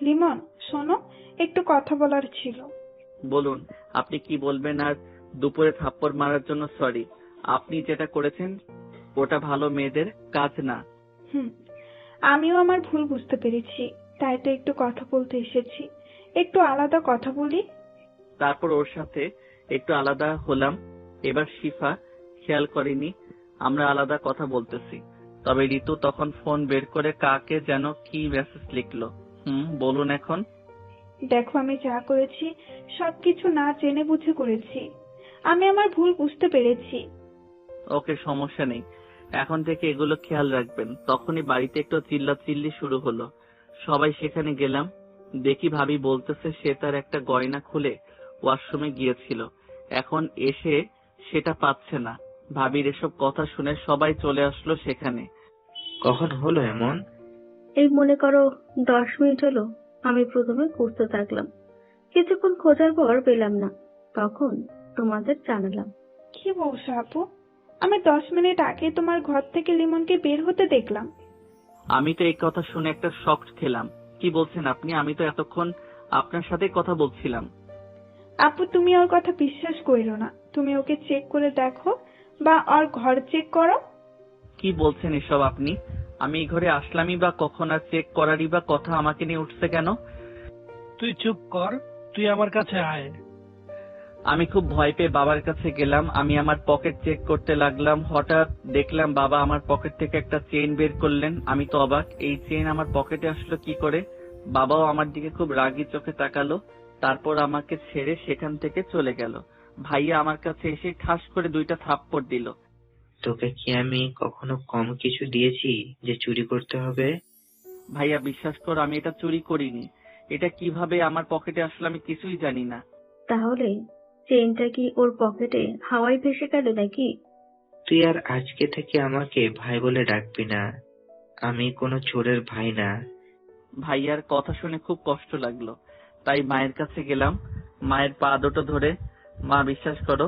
লিমন, শোনো, একটু কথা বলার ছিল। বলুন, আপনি কি বলবেন? আর দুপুরে থাপ্পড় মারার জন্য সরি। আপনি যেটা করেছেন ওটা ভালো মেয়েদের কাজ না। আমিও আমার ভুল বুঝতে পেরেছি, তাই তো একটু কথা বলতে এসেছি। একটু আলাদা কথা বলি। তারপর ওর সাথে একটু আলাদা হলাম। এবার শিফা খেয়াল করেনি আমরা আলাদা কথা বলতেছি। তবে ঋতু তখন ফোন বের করে কাকে যেন কি মেসেজ লিখলো। বলুন এখন। দেখো, আমি যা করেছি সবকিছু না জেনে বুঝে করেছি। আমি আমার ভুল বুঝতে পেরেছি। ওকে, সমস্যা নেই, এখন থেকে এগুলো খেয়াল রাখবেন। তখনই বাড়িতে একটু চিল্লাচিল্লি শুরু হলো। সবাই সেখানে গেলাম। দেখি ভাবি বলতেছে সে তার একটা গয়না খুলে ওয়াশরুমে গিয়েছিল, এখন এসে সেটা পাচ্ছে না। ভাবির এসব কথা শুনে সবাই চলে আসলো সেখানে। কখন হলো এমন? এই মনে করো 10 মিনিট হলো। আমি প্রথমে খুঁজতে থাকলাম, কিছুক্ষণ খোঁজার পর পেলাম না, তখন তোমাদের জানালাম। কি বলছো আপু? আমি 10 মিনিট আগে তোমার ঘর থেকে লিমনকে বের হতে দেখলাম। আমি তো এই কথা শুনে একটা শক খেলাম। কি বলছেন আপনি? আমি তো এতক্ষণ আপনার সাথে কথা বলছিলাম। আপু, তুমি ওর কথা বিশ্বাস কইরো না। তুমি ওকে চেক করে দেখো, বা ওর ঘর চেক করো। কি বলছেন এসব আপনি? আমি এই ঘরে আসলামই বা কখন, আর চেক করারই বা কথা আমাকে নিয়ে উঠছে কেন? তুই চুপ কর, তুই আমার কাছে আয়। আমি খুব ভয় পেয়ে বাবার কাছে গেলাম। আমি আমার পকেট চেক করতে লাগলাম। হঠাৎ দেখলাম বাবা আমার পকেট থেকে একটা চেইন বের করলেন। আমি তো অবাক, এই চেইন আমার পকেটে আসলো কি করে? বাবাও আমার দিকে খুব রাগি চোখে তাকালো। তারপর আমাকে ছেড়ে সেখান থেকে চলে গেল। ভাইয়া আমার কাছে এসে ঠাস করে 2টা থাপ্পড় দিল। তোকে কি আমি কখনো কম কিছু দিয়েছি যে চুরি করতে হবে? ভাইয়া বিশ্বাস কর, আমি এটা চুরি করিনি। এটা কিভাবে আমার পকেটে আসলো আমি কিছুই জানি না। তাহলে চেইনটা কি ওর পকেটে হাওয়ায় ভেসে গেল নাকি? তুই আর আজকে থেকে আমাকে ভাই বলে ডাকবি না। আমি কোনো চোরের ভাই না। ভাইয়ার কথা শুনে খুব কষ্ট লাগলো, তাই মায়ের কাছে গেলাম। মায়ের পা দুটো ধরে, মা বিশ্বাস করো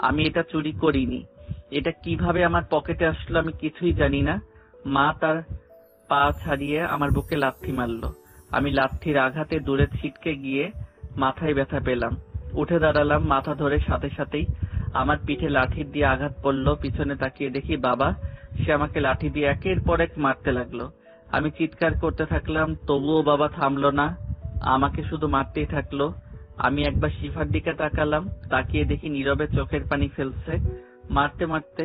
আমি এটা চুরি করিনি। এটা কিভাবে আমার পকেটে আসলো আমি কিছুই জানি না। মা তার পা ছাড়িয়ে আমার বুকে লাথি মারলো। আমি লাথির আঘাতে দূরে ছিটকে গিয়ে মাথায় ব্যথা পেলাম। উঠে দাঁড়ালাম, মাথা ধরে সাথে সাথেই আমার পিঠে লাঠির দিয়ে আঘাত পড়লো। পিছনে তাকিয়ে দেখি বাবা, সে আমাকে লাঠি দিয়ে একের পর এক মারতে লাগলো। আমি চিৎকার করতে থাকলাম, তবুও বাবা থামলো না, আমাকে শুধু মারতেই থাকলো। আমি একবার শিফার দিকে তাকালাম, তাকিয়ে দেখি নীরবে চোখের পানি ফেলছে। মারতে মারতে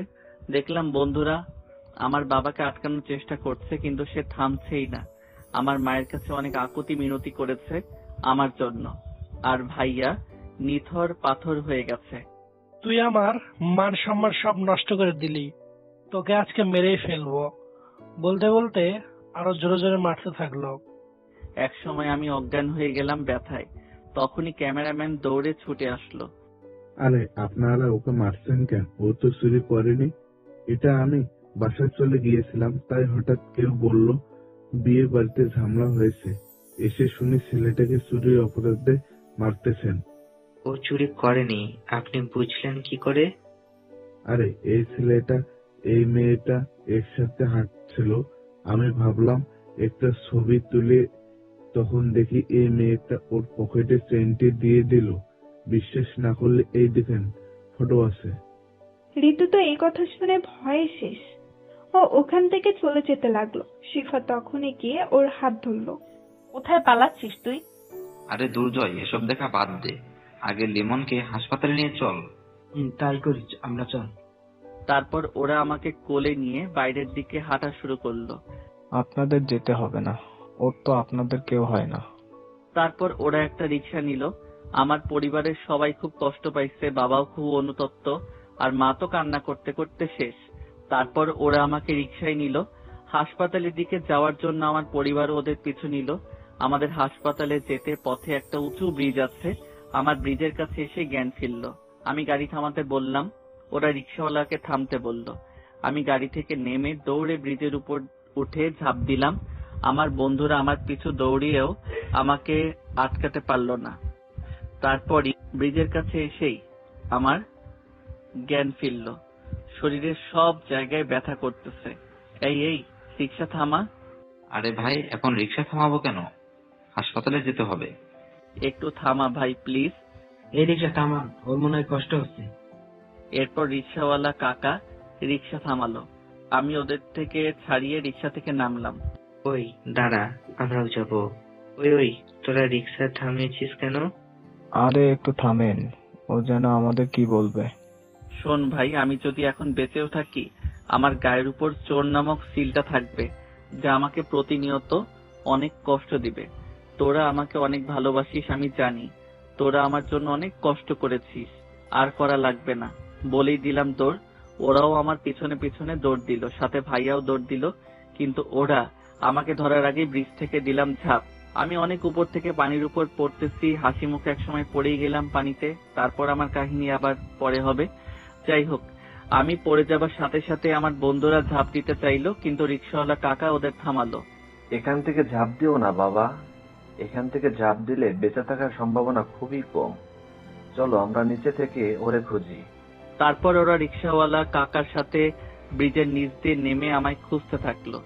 দেখলাম বন্ধুরা আমার বাবাকে আটকানোর চেষ্টা করছে, কিন্তু সে থামছেই না। আমার মায়ের কাছে অনেক আকুতি মিনতি করেছে আমার জন্য, আর ভাইয়া নিথর পাথর হয়ে গেছে। তুই আমার মান সম্মান সব নষ্ট করে দিলি, তোকে আজকে মেরেই ফেলবো। বলতে বলতে আরো জোরে জোরে মারতে থাকলো। এক সময় আমি অজ্ঞান হয়ে গেলাম ব্যথায়। তখনই ক্যামেরাম্যান দৌড়ে ছুটে আসলো। আরে আপনারা ওকে মারছেন কেন? ও তো চুরি করেনি। এটা আমি বাসায় চলে গিয়েছিলাম, তাই হঠাৎ কেউ বলল বিয়ে বাড়িতে ঝামেলা হয়েছে। এসে শুনি ছেলেটাকে চুরির অপরাধে মারতেছেন। ও চুরি করেনি, আপনি বুঝলেন কি করে? আরে এই ছেলেটা এই মেয়েটা এর সাথে হাঁটছিল। আমি ভাবলাম একটা ছবি তুলে, তখন দেখি এই মেয়েটা ওর পকেটে চেনটি দিয়ে দিল। বিশ্বাস না করলে এই দেখেন, ফটো আছে। ঋতু তো এই কথা শুনে ভয়ে শেষ। ও ওখান থেকে চলে যেতে লাগলো। শিফা তখনই গিয়ে ওর হাত ধরলো। কোথায় পালাচ্ছিস তুই? আরে দুর্জয়, এসব দেখা বাদ দে, আগে লিমনকে হাসপাতালে নিয়ে চল। তাই করি, আমরা চল। তারপর ওরা আমাকে কোলে নিয়ে বাইরের দিকে হাঁটা শুরু করলো। আপনাদের যেতে হবে না, ওর তো আপনাদের কেউ হয় না। তারপর ওরা একটা রিক্সা নিল। আমার পরিবারের সবাই খুব কষ্ট পাইছে, বাবাও খুব অনুতপ্ত, আর মা তো কান্না করতে করতে শেষ। তারপর ওরা আমাকে রিক্সায় নিল। হাসপাতালের দিকে যাওয়ার জন্য আমার পরিবারও ওদের পিছু নিল। আমাদের হাসপাতালে যেতে পথে একটা উঁচু ব্রিজ আছে। আমার ব্রিজের কাছে এসে জ্ঞান ফিরল। আমি গাড়ি থামাতে বললাম, ওরা রিক্সাওয়ালাকে থামতে বলল। আমি গাড়ি থেকে নেমে দৌড়ে ব্রিজের উপর উঠে ঝাঁপ দিলাম। আমার বন্ধুরা আমার পিছু দৌড়িয়েও আমাকে আটকাতে পারল না। তারপরই ব্রিজের কাছে এসেই আমার জ্ঞান ফিরল। শরীরের সব জায়গায় ব্যথা করতেছে। এই রিক্সা থামা। আরে ভাই, এখন রিক্সা থামাবো কেন? হাসপাতালে যেতে হবে। একটু থামা ভাই, প্লিজ। এই রিক্সা থামান, ওর মনে হয় কষ্ট হচ্ছে। এরপর রিক্সাওয়ালা কাকা রিক্সা থামালো। আমি ওদের থেকে ছাড়িয়ে রিক্সা থেকে নামলাম। ওই দাঁড়া, আমরাও যাবো। ওই তোরা রিক্সা থামিয়েছিস কেন? আরে একটু থামেন, ও যেন আমাদের কি বলবে। শোন ভাই, আমি যদি এখন বেঁচেও থাকি, আমার গায়ের উপর চোর নামক সিলটা থাকবে, যা আমাকে প্রতিনিয়ত অনেক কষ্ট দিবে। তোরা আমাকে অনেক ভালোবাসিস, আমি জানি। তোরা আমার জন্য অনেক কষ্ট করেছিস, আর করা লাগবে না। বলেই দিলাম দৌড়। ওরাও আমার পিছনে পিছনে দৌড় দিল, সাথে ভাইয়াও দৌড় দিল। কিন্তু ওরা আমাকে ধরার আগে ব্রিজ থেকে দিলাম ঝাঁপ। আমি অনেক উপর থেকে পানির উপর পড়তেছি, হাসি মুখে একসময় পড়েই গেলাম পানিতে। তারপর আমার কাহিনী আবার পরে হবে। যাই হোক, আমি পড়ে যাবার সাথে সাথে আমার বন্ধুরা ঝাঁপ দিতে চাইলো, কিন্তু রিক্সাওয়ালা কাকা ওদের থামালো। এখান থেকে ঝাঁপ দিও না বাবা, এখান থেকে ঝাঁপ দিলে বেঁচে থাকার সম্ভাবনা খুবই কম। চলো আমরা নিচে থেকে ওরে খুঁজি। তারপর ওরা রিক্সাওয়ালা কাকার সাথে ব্রিজের নিচ দিয়ে নেমে আমায় খুঁজতে থাকলো।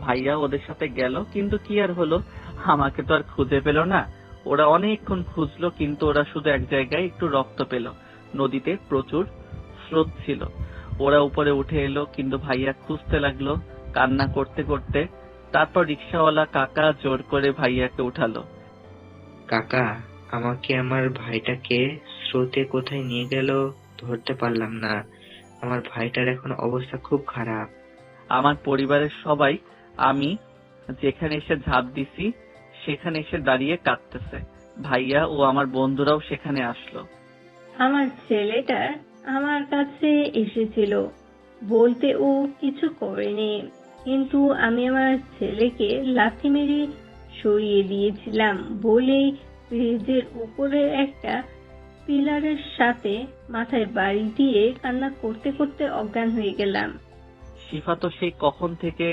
ভাইয়া ওদের সাথে গেল, কিন্তু কি আর হলো, আমাকে তো আর খুঁজে পেল না। ওরা অনেকক্ষণ খুঁজলো, কিন্তু ওরা শুধু এক জায়গায় একটু রক্ত পেল। নদীতে প্রচুর স্রোত ছিল। ওরা উপরে উঠে এলো, কিন্তু ভাইয়া খুঁজতে লাগলো কান্না করতে করতে। তারপর রিক্সাওয়ালা কাকা জোর করে ভাইয়াকে উঠালো। কাকা, আমাকে আমার ভাইটাকে স্রোতে কোথায় নিয়ে গেল ধরতে পারলাম না। আমার ভাইটার এখন অবস্থা খুব খারাপ। আমার পরিবারের সবাই আমি যেখানে এসে ঝাঁপ দিছি সেখানে এসে দাঁড়িয়ে কাঁদতেছে। ভাইয়া ও আমার বন্ধুরাও সেখানে আসলো। আমার ছেলেটা আমার কাছে এসেছিল, বলতে ও কিছু করেনি, কিন্তু আমি আমার ছেলেকে লাথি মেরে সরিয়ে দিয়েছিলাম বলে ব্রিজের উপরের একটা পিলারের সাথে মাথায় বাড়ি দিয়ে কান্না করতে করতে অজ্ঞান হয়ে গেলাম। শিফা তো সেই কখন থেকে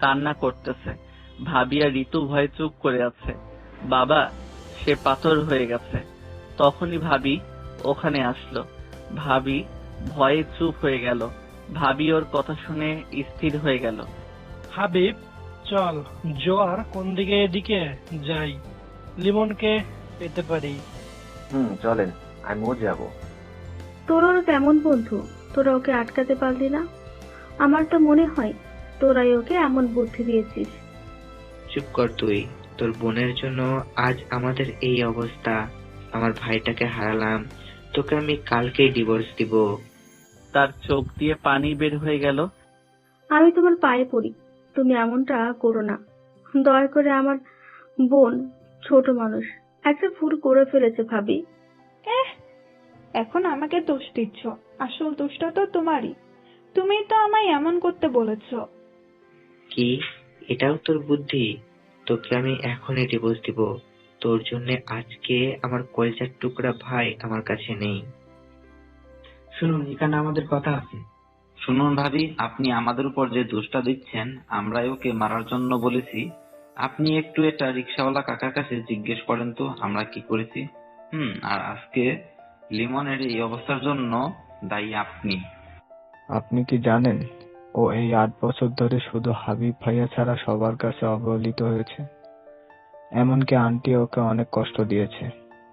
কান্না করতেছে। ভাবি আর ঋতু ভয়ে চুপ করে আছে। বাবা সে পাথর হয়ে গেছে। তখনই ভাবি ওখানে আসলো। ভাবি ভয়ে চুপ হয়ে গেল। ভাবি ওর কথা শুনে স্থির হয়ে গেল। হাবিব, চল জোয়ার কোন দিকে, এদিকে যাই, লিমনকে পেতে পারি। চলেন, আমিও যাব। তোর ওর কেমন বন্ধু, তোরা ওকে আটকাতে পারলি না? আমার তো মনে হয় তোরাই ওকে এমন বুদ্ধি দিয়েছিস। চুপ কর তুই। তোর বোনের জন্য আজ আমাদের এই অবস্থা। আমার ভাইটাকে হারালাম, তোকে আমি কালকেই ডিভোর্স দিব। তার চোখ দিয়ে পানি বের হয়ে গেল। আমি তোমার পায়ে পড়ি, তুমি এমনটা করো না। দয়া করে, আমার বোন ছোট মানুষ, একটা ভুল করে ফেলেছে ভাবি। এখন আমাকে দোষ দিচ্ছ? আসল দোষটা তো তোমারই। তুমি তো আমায় এমন করতে বলেছ। কি এটাও তোর বুদ্ধি? তোকে আমি এখনই ডিভোর্স দিব। তোর জন্য আজকে আমার কলেজার টুকরা ভাই আমার কাছে নেই। শুনুন, এখানে আমাদের কথা আছে। শুনুন ভাবি, আপনি আমাদের উপর যে দোষটা দিচ্ছেন, আমরাই ওকে মারার জন্য বলেছি। আপনি একটু এটা রিক্সাওয়ালা কাকার কাছে জিজ্ঞেস করেন তো আমরা কি করেছি। আর আজকে লিমনের এই অবস্থার জন্য দায়ী আপনি। আপনি কি জানেন ও এই 8 বছর ধরে শুধু হাবিব ভাইয়া ছাড়া সবার কাছে অবহেলিত হয়েছে। এমনকি আন্টি ওকে অনেক কষ্ট দিয়েছে,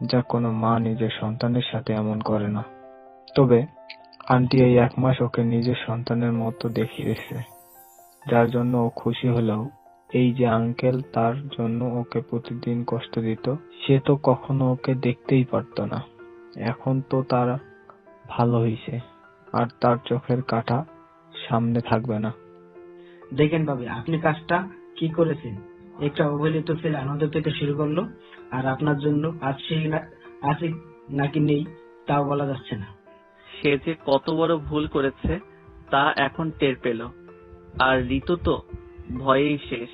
যা কোনো মা নিজের সন্তানের সাথে এমন করে না। তবে আন্টি এই 1 মাস ওকে নিজের সন্তানের মতো দেখিয়েছে, যার জন্য ও খুশি হলেও এই যে আঙ্কেল তার জন্য ওকে প্রতিদিন কষ্ট দিত, সে তো কখনো ওকে দেখতেই পারতো না। এখন তো তার ভালো হইছে, আর তার চোখের কাঁটা সামনে থাকবে না। দেখেন ভাবি, আপনি কাজটা কি করেছেন। একটা অবহেলিত ছেলে আনন্দ পেতে শুরু করলো, আর আপনার জন্য আজ সেই আছে নাকি নেই তাও বলা যাচ্ছে না। সে যে কত বড় ভুল করেছে তা এখন টের পেল, আর ঋতু তো ভয়েই শেষ।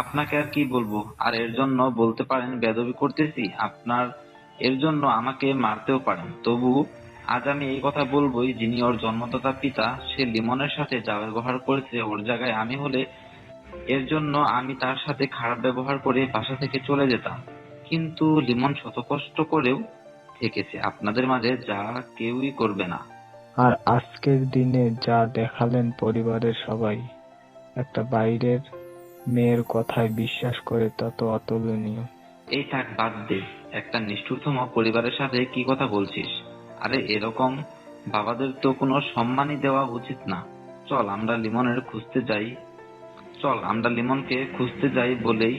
আপনাকে আর কি বলবো, আর এর জন্য বলতে পারেন বেয়াদবি করতেছি আপনার, এর জন্য আমাকে মারতেও পারেন। তবু আজ আমি এই কথা বলবোই, যিনি ওর জন্মদাতা পিতা, সে লিমনের সাথে যা ব্যবহার করেছে ওর জায়গায় আমি হলে এর জন্য আমি তার সাথে খারাপ ব্যবহার করে বাসা থেকে চলে যেতাম। কিন্তু লিমন শত কষ্ট করেও থেকেছে আপনাদের মাঝে, যা কেউই করবে না। আর আজকের দিনে যা দেখালেন পরিবারের সবাই, একটা বাইরের মেয়ের কথায় বিশ্বাস করে তা তো অতুলনীয়। এই থাক, বাদ দে, একটা নিষ্ঠুরতম পরিবারের সাথে কি কথা বলছিস? আরে এরকম বাবাদের তো কোনো সম্মানই দেওয়া উচিত না। চল আমরা লিমনকে খুঁজতে যাই বলেই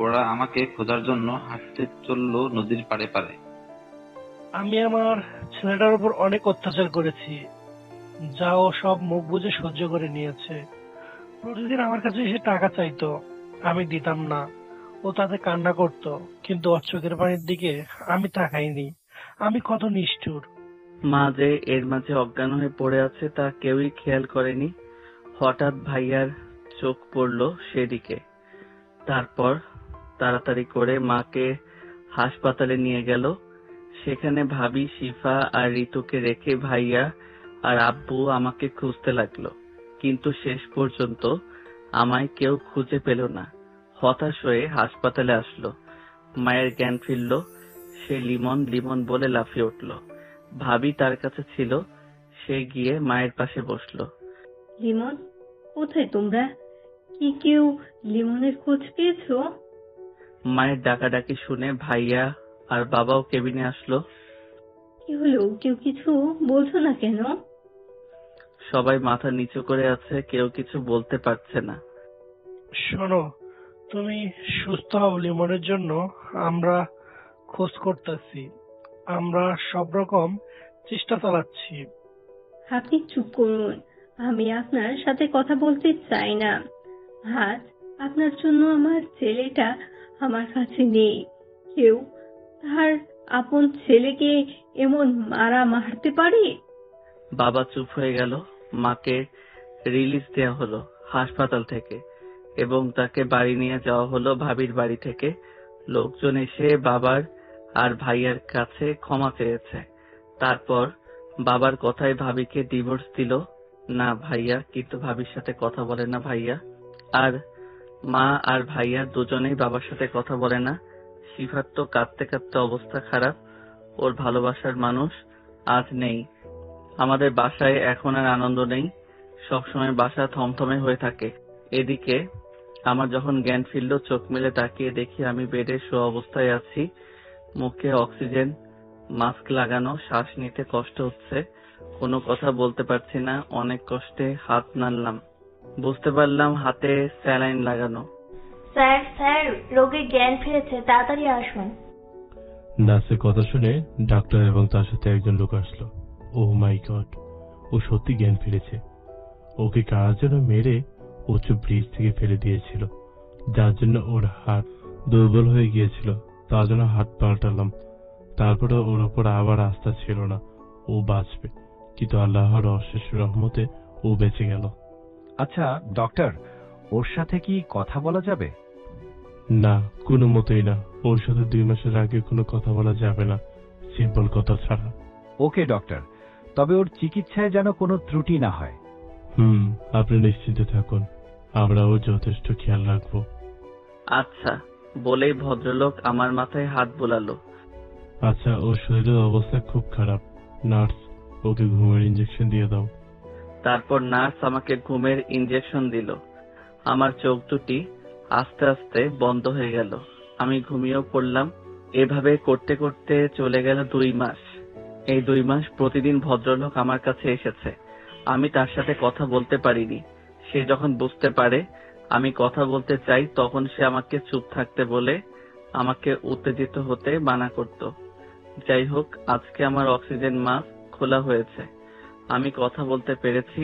ওরা আমাকে খোঁজার জন্য হাঁটতে চললো নদীর পাড়ে পাড়ে। আমি আমার ছেলেটার উপর অনেক অত্যাচার করেছি, যা ও সব মুখ বুজে সহ্য করে নিয়েছে। প্রতিদিন আমার কাছে এসে টাকা চাইতো, আমি দিতাম না। ও তাতে কান্না করত, কিন্তু ওর চোখের পানির দিকে আমি তাকাইনি। আমি কত নিষ্ঠুর। মা যে এর মাঝে অজ্ঞান হয়ে পড়ে আছে তা কেউই খেয়াল করেনি। হঠাৎ ভাইয়ার চোখ পড়ল সেদিকে। তারপর তাড়াতাড়ি করে মাকে হাসপাতালে নিয়ে গেল। সেখানে ভাবি, শিফা আর ঋতুকে রেখে ভাইয়া আর আব্বু আমাকে খুঁজতে লাগলো, কিন্তু শেষ পর্যন্ত আমায় কেউ খুঁজে পেল না। হতাশ হয়ে হাসপাতালে আসলো। মায়ের জ্ঞান ফিরল। সে লিমন লিমন বলে লাফিয়ে উঠল। ভাবি তার কাছে ছিল, সে গিয়ে মায়ের পাশে বসলো। লিমন, কোথায় তোমরা? কি কেউ লিমনের খোঁজ পেয়েছো? মায়ের ডাকাডাকি শুনে ভাইয়া আর বাবাও কেবিনে আসলো। কি হলো, কেউ কিছু বলছো না কেন? সবাই মাথা নিচু করে আছে, কেউ কিছু বলতে পারছে না। শোনো, তুমি সুস্থ হও, লিমনের জন্য আমরা খোঁজ করতেছি, আমরা সব রকম চেষ্টা চালাচ্ছি। আপনি চুপ করুন, আমি আপনার সাথে কথা বলতে চাই না। আজ আপনার জন্য আমার ছেলেটা আমার কাছে নেই। কেউ তার আপন ছেলেকে এমন মারতে পারে? বাবা চুপ হয়ে গেল। মাকে রিলিজ দেওয়া হলো হাসপাতাল থেকে এবং তাকে বাড়ি নিয়ে যাওয়া হলো ভাবির বাড়ি থেকে। লোকজন এসে বাবার আর ভাইয়ার কাছে ক্ষমা চেয়েছে। তারপর বাবার কথায় ভাবিকে ডিভোর্স দিল না ভাইয়া, কিন্তু ভাবির সাথে কথা বলে না ভাইয়া। আর মা আর ভাইয়া দুজনেই বাবার সাথে কথা বলে না। শিফার তো কাঁদতে কাঁদতে অবস্থা খারাপ। ওর ভালোবাসার মানুষ আজ নেই। আমাদের বাসায় এখন আর আনন্দ নেই, সবসময় বাসা থমথমে হয়ে থাকে। এদিকে আমার যখন জ্ঞান ফিরল, চোখ মেলে তাকিয়ে দেখি আমি বেডে শোয়া অবস্থায় আছি। মুখে অক্সিজেন মাস্ক লাগানো, শ্বাস নিতে কষ্ট হচ্ছে, কোনো কথা বলতে পারছি না। অনেক কষ্টে হাত নাড়লাম, বুঝতে পারলাম হাতে স্যালাইন লাগানো। স্যার স্যার, রোগীর জ্ঞান ফিরেছে, তাড়াতাড়ি আসুন। নার্সের কথা শুনে ডাক্তার এবং তার সাথে একজন লোক আসলো। ও মাই গড, ও সত্যি জ্ঞান ফিরেছে। ওকে কার যেন মেরে উঁচু ব্রিজ থেকে ফেলে দিয়েছিল, যার জন্য ওর হাত দুর্বল হয়ে গিয়েছিল। তার জন্য হাত পাল্টালাম। তারপরে ওর ওপর আবার আস্থা ছিল না ও বাঁচবে, কিন্তু আল্লাহর অশেষ রহমতে ও বেঁচে গেল। আচ্ছা ডক্টর, ওর সাথে কি কথা বলা যাবে? না, কোনো মতেই না। ওর সাথে 2 মাসের আগে কোনো কথা বলা যাবে না, সিম্পল কথা ছাড়া। ওকে ডক্টর, তবে ওর চিকিৎসায় যেন কোনো ত্রুটি না হয়। আপনি নিশ্চিন্তে থাকুন, আমরাও যথেষ্ট খেয়াল রাখবো। আচ্ছা বলেই ভদ্রলোক আমার মাথায় হাত বোলালো। আচ্ছা, ওর শরীরের অবস্থা খুব খারাপ। নার্স, ওকে ঘুমের ইঞ্জেকশন দিয়ে দাও। তারপর নার্স আমাকে ঘুমের ইনজেকশন দিল। আমার চোখ দুটি আস্তে আস্তে বন্ধ হয়ে গেল। আমি ঘুমিয়েও পড়লাম। এভাবে করতে করতে চলে গেল 2 মাস। এই 2 মাস প্রতিদিন ভদ্রলোক আমার কাছে এসেছে। আমি তার সাথে কথা বলতে পারিনি। সে যখন বুঝতে পারে আমি কথা বলতে চাই, তখন সে আমাকে চুপ থাকতে বলে আমাকে উত্তেজিত হতে মানা করত। যাই হোক, আজকে আমার অক্সিজেন মাস্ক খোলা হয়েছে। আমি কথা বলতে পেরেছি।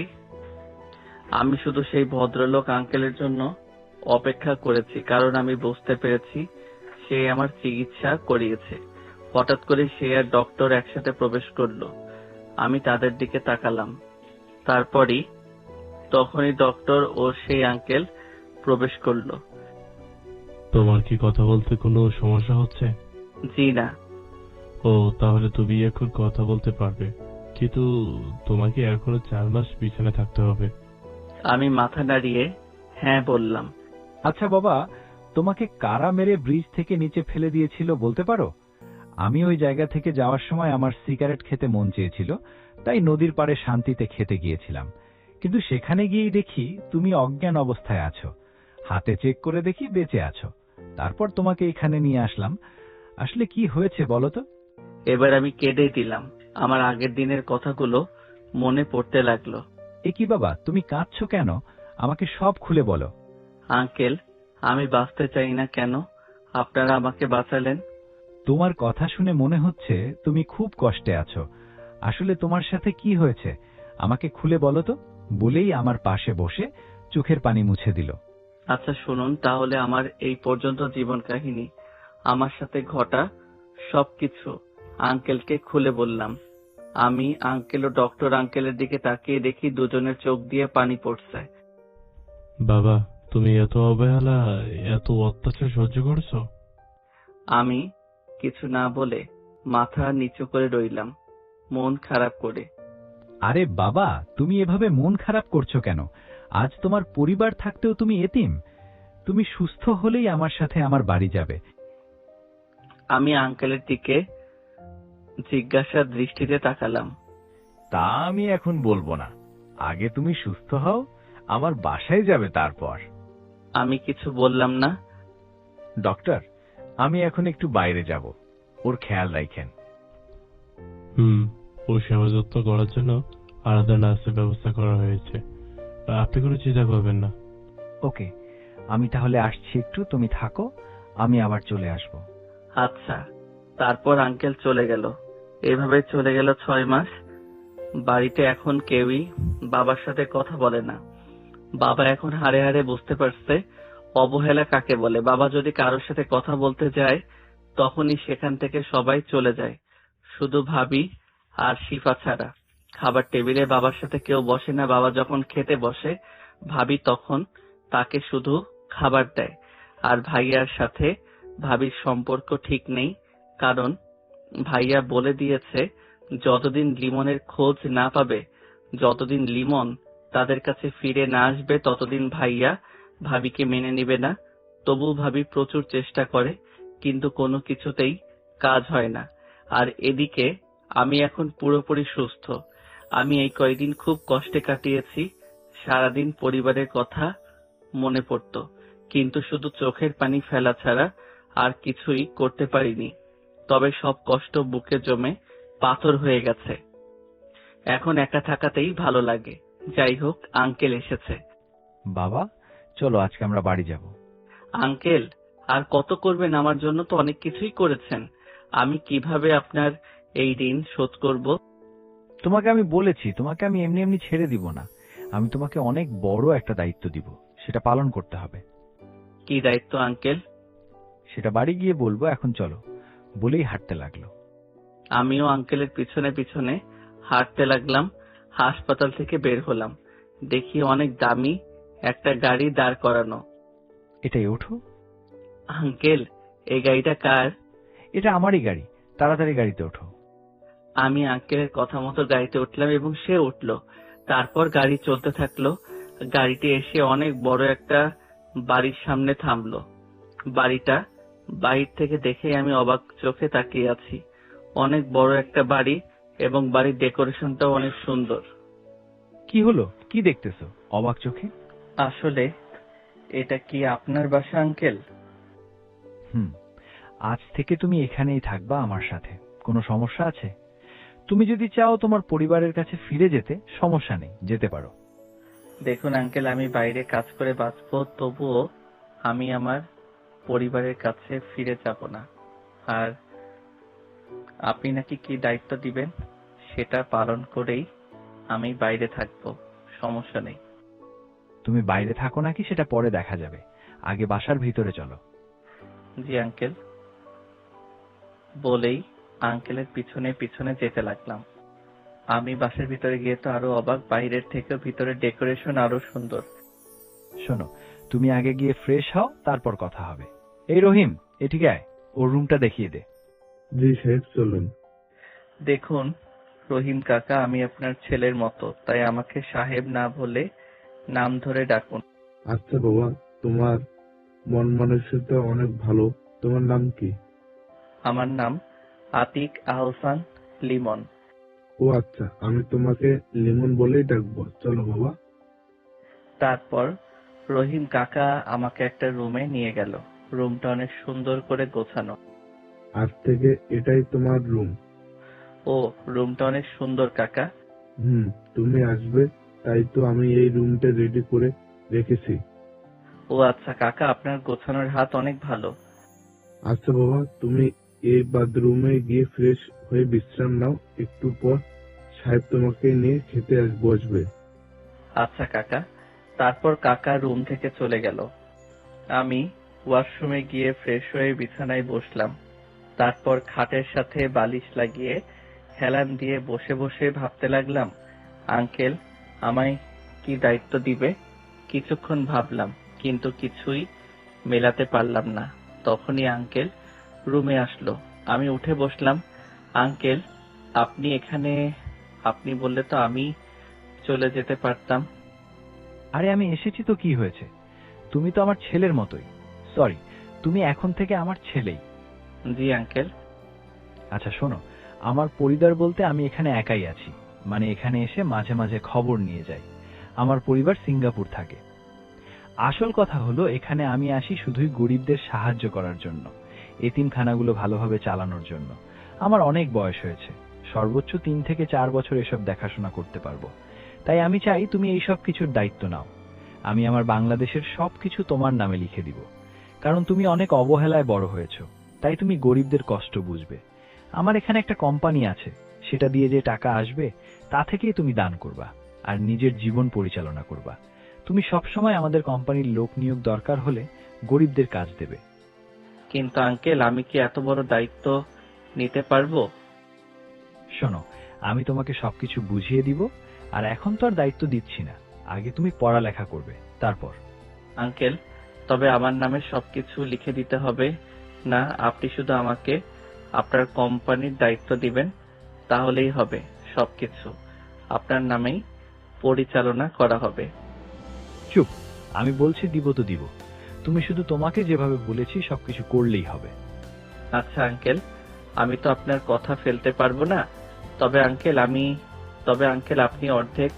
আমি শুধু সেই ভদ্রলোক আঙ্কেলের জন্য অপেক্ষা করেছি, কারণ আমি বুঝতে পেরেছি সে আমার চিকিৎসা করিয়েছে। হঠাৎ করে সে আর ডক্টর একসাথে প্রবেশ করলো। আমি তাদের দিকে তাকালাম। তখনই ডক্টর ও সেই আঙ্কেল প্রবেশ করলো। তোমার কি কথা বলতে কোনো সমস্যা হচ্ছে? জি না। ও, তাহলে তুমি এখন কথা বলতে পারবে, কিন্তু তোমাকে এখনো 4 মাস বিছানায় থাকতে হবে। আমি মাথা নাড়িয়ে হ্যাঁ বললাম। আচ্ছা বাবা, তোমাকে কারা মেরে ব্রিজ থেকে নিচে ফেলে দিয়েছিল বলতে পারো? আমি ওই জায়গা থেকে যাওয়ার সময় আমার সিগারেট খেতে মন চেয়েছিল, তাই নদীর পাড়ে শান্তিতে খেতে গিয়েছিলাম। কিন্তু সেখানে গিয়েই দেখি তুমি অজ্ঞান অবস্থায় আছো। হাতে চেক করে দেখি বেঁচে আছো। তারপর তোমাকে এখানে নিয়ে আসলাম। আসলে কি হয়েছে বলো তো? এবার আমি কেঁদে দিলাম। আমার আগের দিনের কথাগুলো মনে পড়তে লাগলো। এ কি বাবা, তুমি কাঁদছো কেন? আমাকে সব খুলে বলো। আঙ্কেল, আমি বাঁচতে চাই না কেন আপনারা আমাকে বাঁচালেন? তোমার কথা শুনে মনে হচ্ছে তুমি খুব কষ্টে আছো। আসলে তোমার সাথে কি হয়েছে আমাকে খুলে বলো তো। বলেই আমার পাশে বসে চোখের পানি মুছে দিল। আচ্ছা শুনুন তাহলে আমার এই পর্যন্ত জীবন কাহিনী, আমার সাথে ঘটা সবকিছু আঙ্কেলকে খুলে বললাম। আমি আঙ্কেল ও ডক্টর আঙ্কেলের দিকে তাকিয়ে দেখি দুজনের চোখ দিয়ে পানি পড়ছে। বাবা, তুমি এত অবহেলা, এত অত্যাচার সহ্য করছো? আমি কিছু না বলে মাথা নিচু করে রইলাম, মন খারাপ করে। আরে বাবা, তুমি এভাবে মন খারাপ করছো কেন? আজ তোমার পরিবার থাকতেও তুমি এতিম। তুমি সুস্থ হলেই আমার সাথে আমার বাড়ি যাবে। আমি আঙ্কেলের দিকে জিজ্ঞাসার দৃষ্টিতে তাকালাম। তা আমি এখন বলবো না, আগে তুমি সুস্থ হও, আমার বাসায় যাবে তারপর। আমি কিছু বললাম না। ডক্টর, আমি এখন একটু বাইরে যাব, ওর খেয়াল রাখেন। ওর সেবা যত্ন করার জন্য আলাদা নার্সের ব্যবস্থা করা হয়েছে, আপনি কোনো চিন্তা করবেন না। ওকে, আমি তাহলে আসছি একটু, তুমি থাকো, আমি আবার চলে আসব। আচ্ছা। তারপর আঙ্কেল চলে গেল। এভাবে চলে গেল 6 মাস। বাড়িতে এখন কেউই বাবার সাথে কথা বলে না। বাবা এখন হাড়ে হাড়ে বুঝতে পারছে অবহেলা কাকে বলে। বাবা যদি কারোর সাথে কথা বলতে যায় তখনই সেখান থেকে সবাই চলে যায়, শুধু ভাবি আর শিফা ছাড়া। খাবার টেবিলে বাবার সাথে কেউ বসে না। বাবা যখন খেতে বসে ভাবি তখন তাকে শুধু খাবার দেয়। আর ভাইয়ার সাথে ভাবির সম্পর্ক ঠিক নেই, কারণ ভাইয়া বলে দিয়েছে যতদিন লিমনের খোঁজ না পাবে, যতদিন লিমন তাদের কাছে ফিরে না আসবে, ততদিন ভাইয়া ভাবিকে মেনে নিবে না। তবু ভাবি প্রচুর চেষ্টা করে, কিন্তু কোনো কিছুতেই কাজ হয় না। আর এদিকে আমি এখন পুরোপুরি সুস্থ। আমি এই কয়েকদিন খুব কষ্টে কাটিয়েছি। সারাদিন পরিবারের কথা মনে পড়তো, কিন্তু শুধু চোখের পানি ফেলা ছাড়া আর কিছুই করতে পারিনি। তবে সব কষ্ট বুকে জমে পাথর হয়ে গেছে। এখন একা থাকাতেই ভালো লাগে। যাই হোক, আঙ্কেল এসেছে। বাবা, চলো আজকে আমরা বাড়ি যাব। আঙ্কেল, আর কত করবেন? আমার জন্য তো অনেক কিছুই করেছেন। আমি কিভাবে আপনার এই ঋণ শোধ করব? তোমাকে আমি বলেছি, তোমাকে আমি এমনি এমনি ছেড়ে দিব না। আমি তোমাকে অনেক বড় একটা দায়িত্ব দিব, সেটা পালন করতে হবে। কি দায়িত্ব আঙ্কেল? সেটা বাড়ি গিয়ে বলবো, এখন চলো। বলেই হাঁটতে লাগলো। আমিও আঙ্কেলের পিছনে পিছনে হাঁটতে লাগলাম। হাসপাতাল থেকে বের হলাম, দেখি অনেক দামি একটা গাড়ি দাঁড় করানো। এটাই ওঠো। আঙ্কেল, এই গাড়িটা কার? এটা আমারই গাড়ি, তাড়াতাড়ি গাড়িতে ওঠো। আমি আঙ্কেলের কথা মতো গাড়িতে উঠলাম এবং সে উঠলো। তারপর গাড়ি চলতে থাকলো। গাড়িটি এসে অনেক বড় একটা বাড়ির সামনে থামলো। বাড়িটা বাইরে থেকে দেখে আমি অবাক চোখে তাকিয়ে আছি। অনেক বড় একটা বাড়ি এবং বাড়ির ডেকোরেশনটাও অনেক সুন্দর। কি হলো? কি দেখতেছো অবাক চোখে? আসলে এটা কি আপনার বাসা আঙ্কেল? আজ থেকে তুমি এখানেই থাকবা আমার সাথে। কোনো সমস্যা আছে? তুমি যদি চাও তোমার পরিবারের কাছে ফিরে যেতে, সমস্যা নেই, যেতে পারো। দেখুন আঙ্কেল, আমি বাইরে কাজ করে বাঁচবো, তবুও আমি আমার পরিবারের কাছে ফিরে যাব না। আর আপনি নাকি কি দায়িত্ব দিবেন, সেটা পালন করেই আমি বাইরে থাকবো, সমস্যা নেই। তুমি বাইরে থাকো নাকি সেটা পরে দেখা যাবে, আগে বাসার ভিতরে চলো। জি আঙ্কেল। বলেই আঙ্কেলের পিছনে পিছনে যেতে লাগলাম। আমি বাসার ভিতরে গিয়ে তো আরো অবাক, বাইরের থেকেও ভিতরে ডেকোরেশন আরো সুন্দর। শোনো, তুমি আগে গিয়ে ফ্রেশ হও, তারপর কথা হবে। এই রহিম, এদিকে আয়, ওর রুমটা দেখিয়ে দে। জি সাহেব, চলুন। দেখুন রহিম কাকা, আমি আপনার ছেলের মতো, তাই আমাকে সাহেব না বলে নাম ধরে ডাকুন। আচ্ছা বাবা, তোমার মন মানসিকতা অনেক ভালো। তোমার নাম কি? আমার নাম আতিক আহসান লিমন। ও আচ্ছা, আমি তোমাকে লিমন বলেই ডাকবো। চলো বাবা। তারপর রহিম কাকা আমাকে একটা রুমে নিয়ে গেল। রুমটা অনেক সুন্দর করে গোছানো। আজ থেকে এটাই তোমার রুম। ও, রুমটা অনেক সুন্দর কাকা। তুমি আসবে, তাই তো আমি এই রুমটা রেডি করে রেখেছি। ও আচ্ছা কাকা, আপনার গোছানোর হাত অনেক ভালো। আচ্ছা বাবা, তুমি এই বাথরুমে গিয়ে ফ্রেশ হয়ে বিশ্রাম নাও। একটু পর সাহেব তোমাকে নিয়ে খেতে বসবে। আচ্ছা কাকা। তারপর কাকা রুম থেকে চলে গেল। আমি ওয়াশরুমে গিয়ে ফ্রেশ হয়ে বিছানায় বসলাম। তারপর খাটের সাথে বালিশ লাগিয়ে হেলান দিয়ে বসে বসে ভাবতে লাগলাম, আঙ্কেল আমায় কি দায়িত্ব দিবে। কিছুক্ষণ ভাবলাম, কিন্তু কিছুই মেলাতে পারলাম না। তখনই আঙ্কেল রুমে আসলো। আমি উঠে বসলাম। আঙ্কেল, আপনি এখানে? আপনি বললে তো আমি চলে যেতে পারতাম। আরে আমি এসেছি তো কি হয়েছে? তুমি তো আমার ছেলের মতোই। সরি, তুমি এখন থেকে আমার ছেলেই। জি আঙ্কেল। আচ্ছা শোনো, আমার পরিবার বলতে আমি এখানে একাই আছি, মানে এখানে এসে মাঝে মাঝে খবর নিয়ে যাই। আমার পরিবার সিঙ্গাপুর থাকে। আসল কথা হলো, এখানে আমি আসি শুধুই গরিবদের সাহায্য করার জন্য, এতিমখানাগুলো ভালোভাবে চালানোর জন্য। আমার অনেক বয়স হয়েছে, সর্বোচ্চ 3 থেকে 4 বছর এসব দেখাশোনা করতে পারবো। তাই আমি চাই তুমি এই সব কিছুর দায়িত্ব নাও। আমি আমার বাংলাদেশের সবকিছু তোমার নামে লিখে দিব, কারণ তুমি অনেক অবহেলায় বড় হয়েছো, তাই তুমি গরিবদের কষ্ট বুঝবে। আমার এখানে একটা কোম্পানি আছে, সেটা দিয়ে যে টাকা আসবে তা থেকেই তুমি দান করবা আর নিজের জীবন পরিচালনা করবা। তুমি সবসময় আমাদের কোম্পানির লোক নিয়োগ দরকার হলে গরিবদের কাজ দেবে। কিন্তু আঙ্কেল, আমি কি এত বড় দায়িত্ব নিতে পারবো? শোনো, আমি তোমাকে সবকিছু বুঝিয়ে দিব, আর এখন তো আর দায়িত্ব দিচ্ছি না। আগে তুমি পড়ালেখা করবে, তারপর। আঙ্কেল, তবে আমার নামে সবকিছু লিখে দিতে হবে না? আপনি শুধু আমাকে আপনার কোম্পানির দায়িত্ব দিবেন, তাহলেই হবে। সবকিছু আপনার নামেই পরিচালনা করা হবে। চুপ, আমি বলছি দিব তো দিব। তুমি শুধু তোমাকে যেভাবে বলেছি সবকিছু করলেই হবে। আচ্ছা আঙ্কেল, আমি তো আপনার কথা ফেলতে পারবো না। তবে আঙ্কেল আপনি অর্ধেক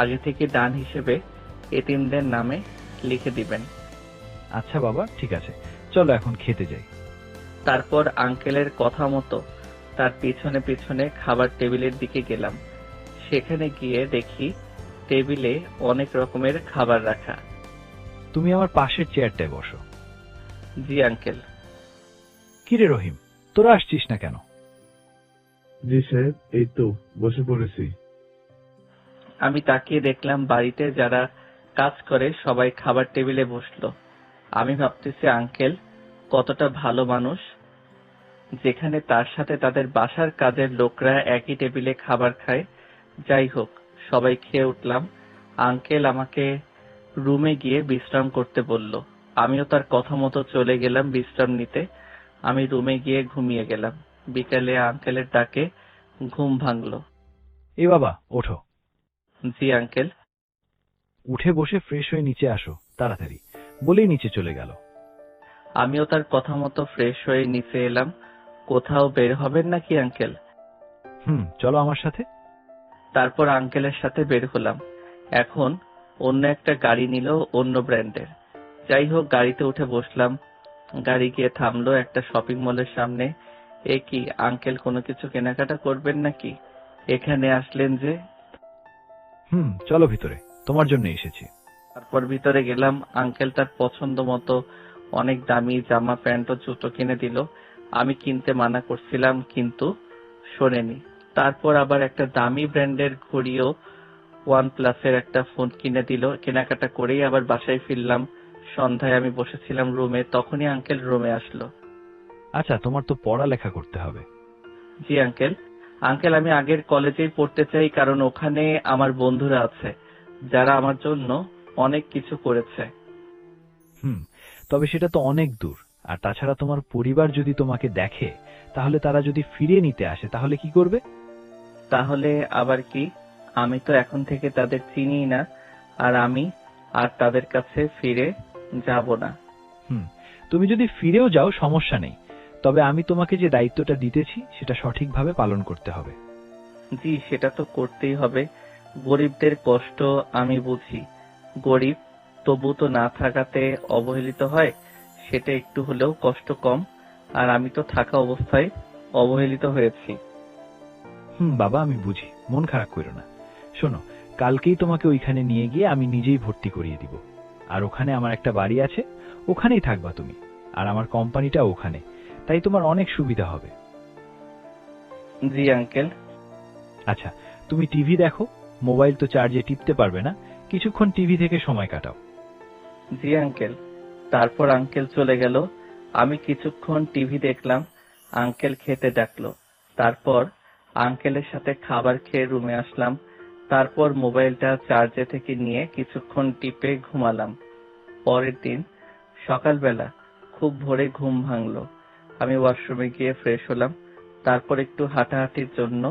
আগে থেকে দান হিসেবে এতিমদের নামে লিখে দিবেন। আচ্ছা বাবা, ঠিক আছে, চলো এখন খেতে যাই। তারপর আঙ্কেলের কথা মতো তার পিছনে পিছনে খাবার টেবিলের দিকে গেলাম। সেখানে গিয়ে দেখি টেবিলে অনেক রকমের খাবার রাখা। তুমি আমার পাশের চেয়ারটায় বসো। জি আঙ্কেল। কিরে রহিম, তোরা আসছিস না কেন? জি সাহেব, এই তো বসে পড়েছি। আমি তাকিয়ে দেখলাম বাড়িতে যারা কাজ করে সবাই খাবার টেবিলে বসলো। আমি ভাবতেছি আঙ্কেল কতটা ভালো মানুষ, যেখানে তার সাথে তাদের বাসার কাজের লোকরা একই টেবিলে খাবার খায়। যাই হোক, সবাই খেয়ে উঠলাম। আঙ্কেল আমাকে রুমে গিয়ে বিশ্রাম করতে বলল। আমিও তার কথা মতো চলে গেলাম বিশ্রাম নিতে। আমি রুমে গিয়ে ঘুমিয়ে গেলাম। বিকেলে আঙ্কেলের ডাকে ঘুম ভাঙলো। এ বাবা, ওঠো। জি আঙ্কেল। উঠে বসে ফ্রেশ হয়ে নিচে আসো তাড়াতাড়ি, বলেই নিচে চলে গেল। আমিও তার কথা মতো ফ্রেশ হয়ে নিচে এলাম। কোথাও বের হবেন নাকি আঙ্কেল? চলো আমার সাথে। তারপর আঙ্কেলের সাথে বের হলাম। এখন অন্য একটা গাড়ি নিল, অন্য ব্র্যান্ডের। যাই হোক, গাড়িতে উঠে বসলাম। গাড়ি গিয়ে থামলো একটা শপিং মলের সামনে। এ কি আঙ্কেল, কোনো কিছু কেনাকাটা করবেন নাকি? এখানে আসলেন যে? চলো ভিতরে, তোমার জন্য এসেছি। তারপর ভিতরে গেলাম। আঙ্কেল তার পছন্দ মতো অনেক দামি জামা প্যান্ট ও জুতো কিনে দিল। আমি কিনতে মানা করছিলাম কিন্তু শোনেনি। তারপর আবার একটা দামি ব্র্যান্ডের ঘড়িও, OnePlus-এর একটা ফোন কিনে দিল। কেনাকাটা করেই আবার বাসায় ফিরলাম। সন্ধ্যায় আমি বসেছিলাম রুমে, তখনই আঙ্কেল রুমে আসলো। আচ্ছা, তোমার তো পড়ালেখা করতে হবে। জি আঙ্কেল। আঙ্কেল, আমি আগের কলেজেই পড়তে চাই, কারণ ওখানে আমার বন্ধুরা আছে যারা আমার জন্য অনেক কিছু করেছে। তবে সেটা তো অনেক দূর। আর তাছাড়া তোমার পরিবার যদি তোমাকে দেখে, তাহলে তারা যদি ফিরিয়ে নিতে আসে, তাহলে কি করবে? তাহলে আবার কি? আমি তো এখন থেকে তাদের চিনিই না, আর আমি আর তাদের কাছে ফিরে যাব না। তুমি যদি ফিরেও যাও সমস্যা নেই, তবে আমি তোমাকে যে দায়িত্বটা দিতেছি সেটা সঠিকভাবে পালন করতে হবে। জি, সেটা তো করতেই হবে। গরিবদের কষ্ট আমি বুঝি। গরিব তবু তো না থাকাতে অবহেলিত হয়, সেটা একটু হলেও কষ্ট কম। আর আমি তো থাকা অবস্থায় অবহেলিত হয়েছি। বাবা, আমি বুঝি, মন খারাপ করো না। শোনো, কালকেই তোমাকে ওইখানে নিয়ে গিয়ে আমি নিজেই ভর্তি করিয়ে দিব। আর ওখানে আমার একটা বাড়ি আছে, ওখানেই থাকবা তুমি। আর আমার কোম্পানিটা ওখানে, তাই তোমার অনেক সুবিধা হবে। জি আঙ্কেল। আচ্ছা, তুমি টিভি দেখো, মোবাইল তো চার্জে টিপতে পারবে না, কিছুক্ষণ টিভি থেকে সময় কাটাও। জি আঙ্কেল। তারপর আঙ্কেল চলে গেল। আমি কিছুক্ষণ টিভি দেখলাম। আঙ্কেল খেতে ডাকলো। তারপর আঙ্কেলের সাথে খাবার খেয়ে রুমে আসলাম। তারপর মোবাইলটা চার্জে থেকে নিয়ে কিছুক্ষণ টিপে ঘুমালাম। পরের দিন সকালবেলা খুব ভোরে ঘুম ভাঙলো। আমি ওয়াশরুমে গিয়ে ফ্রেশ হলাম। তারপর একটু হাঁটাহাঁটির জন্য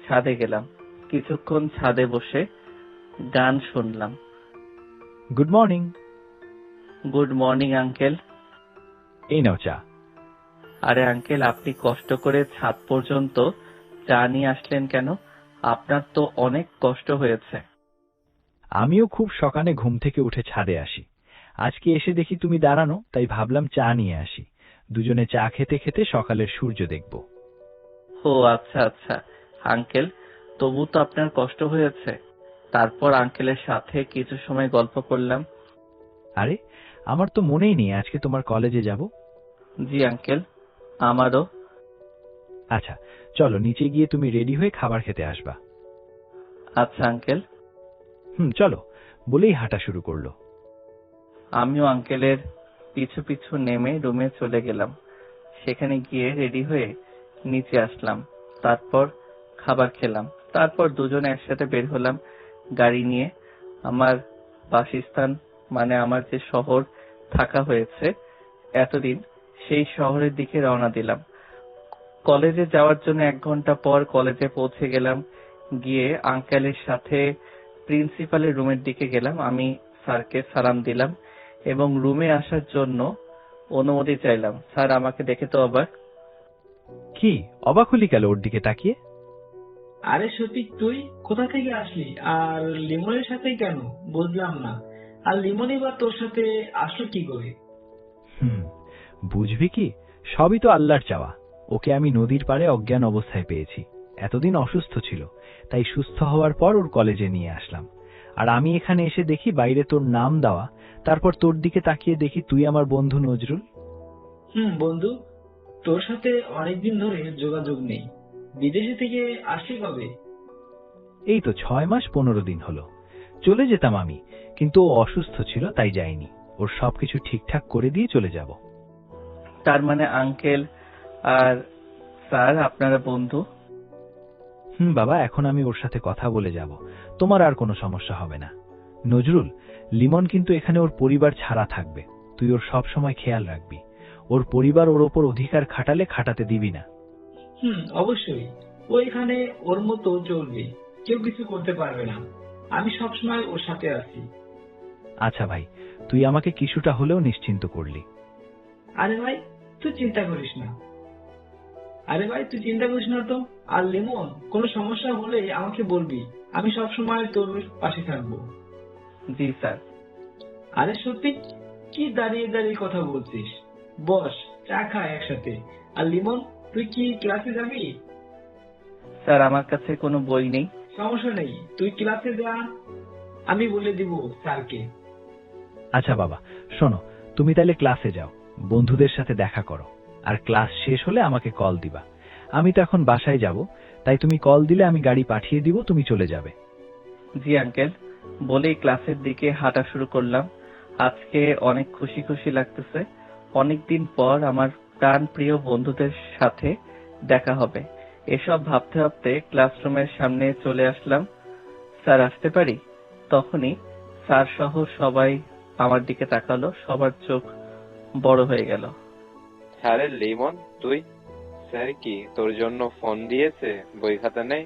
ছাদে গেলাম। কিছুক্ষণ ছাদে বসে গান শুনলাম। Good morning. Good morning uncle. এই নাও চা। আরে আঙ্কেল, আপনি কষ্ট করে ছাদ পর্যন্ত চা নিয়ে আসলেন কেন? আপনার তো অনেক কষ্ট হয়েছে। আমিও খুব সকালে ঘুম থেকে উঠে ছাদে আসি। আজকে এসে দেখি তুমি দাঁড়ানো, তাই ভাবলাম চা নিয়ে আসি। দুজনে চা খেতে খেতে সকালের সূর্য দেখব। ও আচ্ছা আচ্ছা আঙ্কেল, তবু তো আপনার কষ্ট হয়েছে। তারপর আঙ্কেলের সাথে কিছু সময় গল্প করলাম। আরে, আমার তো মনেই নেই আজকে তোমার কলেজে যাব। জি আঙ্কেল, আমারও। আচ্ছা, চলো নিচে গিয়ে তুমি রেডি হয়ে খাবার খেতে আসবা। আচ্ছা আঙ্কেল। চলো বলেই হাঁটা শুরু করলো। আমিও আঙ্কেলের পিছু পিছু নেমে রুমে চলে গেলাম। সেখানে গিয়ে রেডি হয়ে নিচে আসলাম। তারপর খাবার খেলাম। তারপর দুজনে একসাথে বের হলাম গাড়ি নিয়ে। আমার বাসস্থান, মানে আমার যে শহর থাকা হয়েছে এতদিন, সেই শহরের দিকে রওনা দিলাম। কলেজে যাওয়ার জন্য 1 ঘন্টা পর কলেজে পৌঁছে গেলাম। গিয়ে আঙ্কেলের সাথে প্রিন্সিপালের রুমের দিকে গেলাম। আমি স্যারকে সালাম দিলাম এবং রুমে আসার জন্য অনুমতি চাইলাম। স্যার আমাকে দেখে তো অবাক। কি অবাক হলি কেন ওর দিকে তাকিয়ে? আরে সতীক, তুই কোথা থেকে আসলি? আর লিমনের সাথে কেন বুঝলাম না। আর লিমনই বা তোর সাথে আসলো কি করে? বুঝবি কি, সবই তো আল্লাহর চাওয়া। ওকে আমি নদীর পাড়ে অজ্ঞান অবস্থায় পেয়েছি। এতদিন অসুস্থ ছিল, তাই সুস্থ হওয়ার পর ওর কলেজে নিয়ে আসলাম। আর আমি এখানে এসে দেখি বাইরে তোর নাম দেওয়া। তারপর তোর দিকে তাকিয়ে দেখি তুই আমার বন্ধু নজরুল। বন্ধু, তোর সাথে অনেকদিন ধরে যোগাযোগ নেই। বিদেশে থেকে আসলি কবে? এই তো 6 মাস 15 দিন হলো। চলে যেতাম আমি, কিন্তু ও অসুস্থ ছিল তাই যাইনি। ওর সবকিছু ঠিকঠাক করে দিয়ে চলে যাব। তার মানে আঙ্কেল আর স্যার আপনারা বন্ধু? বাবা, এখন আমি ওর সাথে কথা বলে যাব, তোমার আর কোনো সমস্যা হবে না। নজরুল, লিমন কিন্তু এখানে ওর পরিবার ছাড়া থাকবে। তুই ওর সব সময় খেয়াল রাখবি। ওর পরিবার ওর ওপর অধিকার খাটালে খাটাতে দিবি না। অবশ্যই। ও এখানে ওর মতো চলবে, কেউ কিছু করতে পারবে না। আমি সবসময় ওর সাথে আছি। আচ্ছা ভাই, তুই আমাকে কিছুটা হলেও নিশ্চিন্ত করলি। আরে ভাই, তুই চিন্তা করিস না। তো। আর লিমন, কোনো সমস্যা হলে আমাকে বলবি, আমি সবসময় তোর পাশে থাকবো। জি স্যার। আরে সত্যি, কি দাঁড়িয়ে দাঁড়িয়ে কথা বলছিস? বস, চা খা একসাথে। আর লিমন, তুই কি ক্লাসে যাবি? স্যার আমার কাছে কোনো বই নেই। সমস্যা নেই, তুই ক্লাসে যা, আমি বলে দিব স্যারকে। আচ্ছা বাবা, শোনো, তুমি তাহলে ক্লাসে যাও, বন্ধুদের সাথে দেখা করো, আর ক্লাস শেষ হলে আমাকে কল দিবা। আমি তো এখন বাসায় যাব, তাই তুমি কল দিলে আমি গাড়ি পাঠিয়ে দিব, তুমি চলে যাবে। জি আঙ্কেল। বলেই ক্লাসের দিকে হাঁটা শুরু করলাম। আজকে অনেক খুশি খুশি লাগতেছে। অনেকদিন পর আমার প্রাণ প্রিয় বন্ধুদের সাথে দেখা হবে, এসব ভাবতে ভাবতে ক্লাসরুমের সামনে চলে আসলাম। স্যার আসতে পারি? তখনই স্যার সহ সবাই আমার দিকে তাকালো, সবার চোখ বড় হয়ে গেল। আরে লিমন, তুই? স্যার কি তোর জন্য ফোন দিয়েছে? বই খাতা নেই?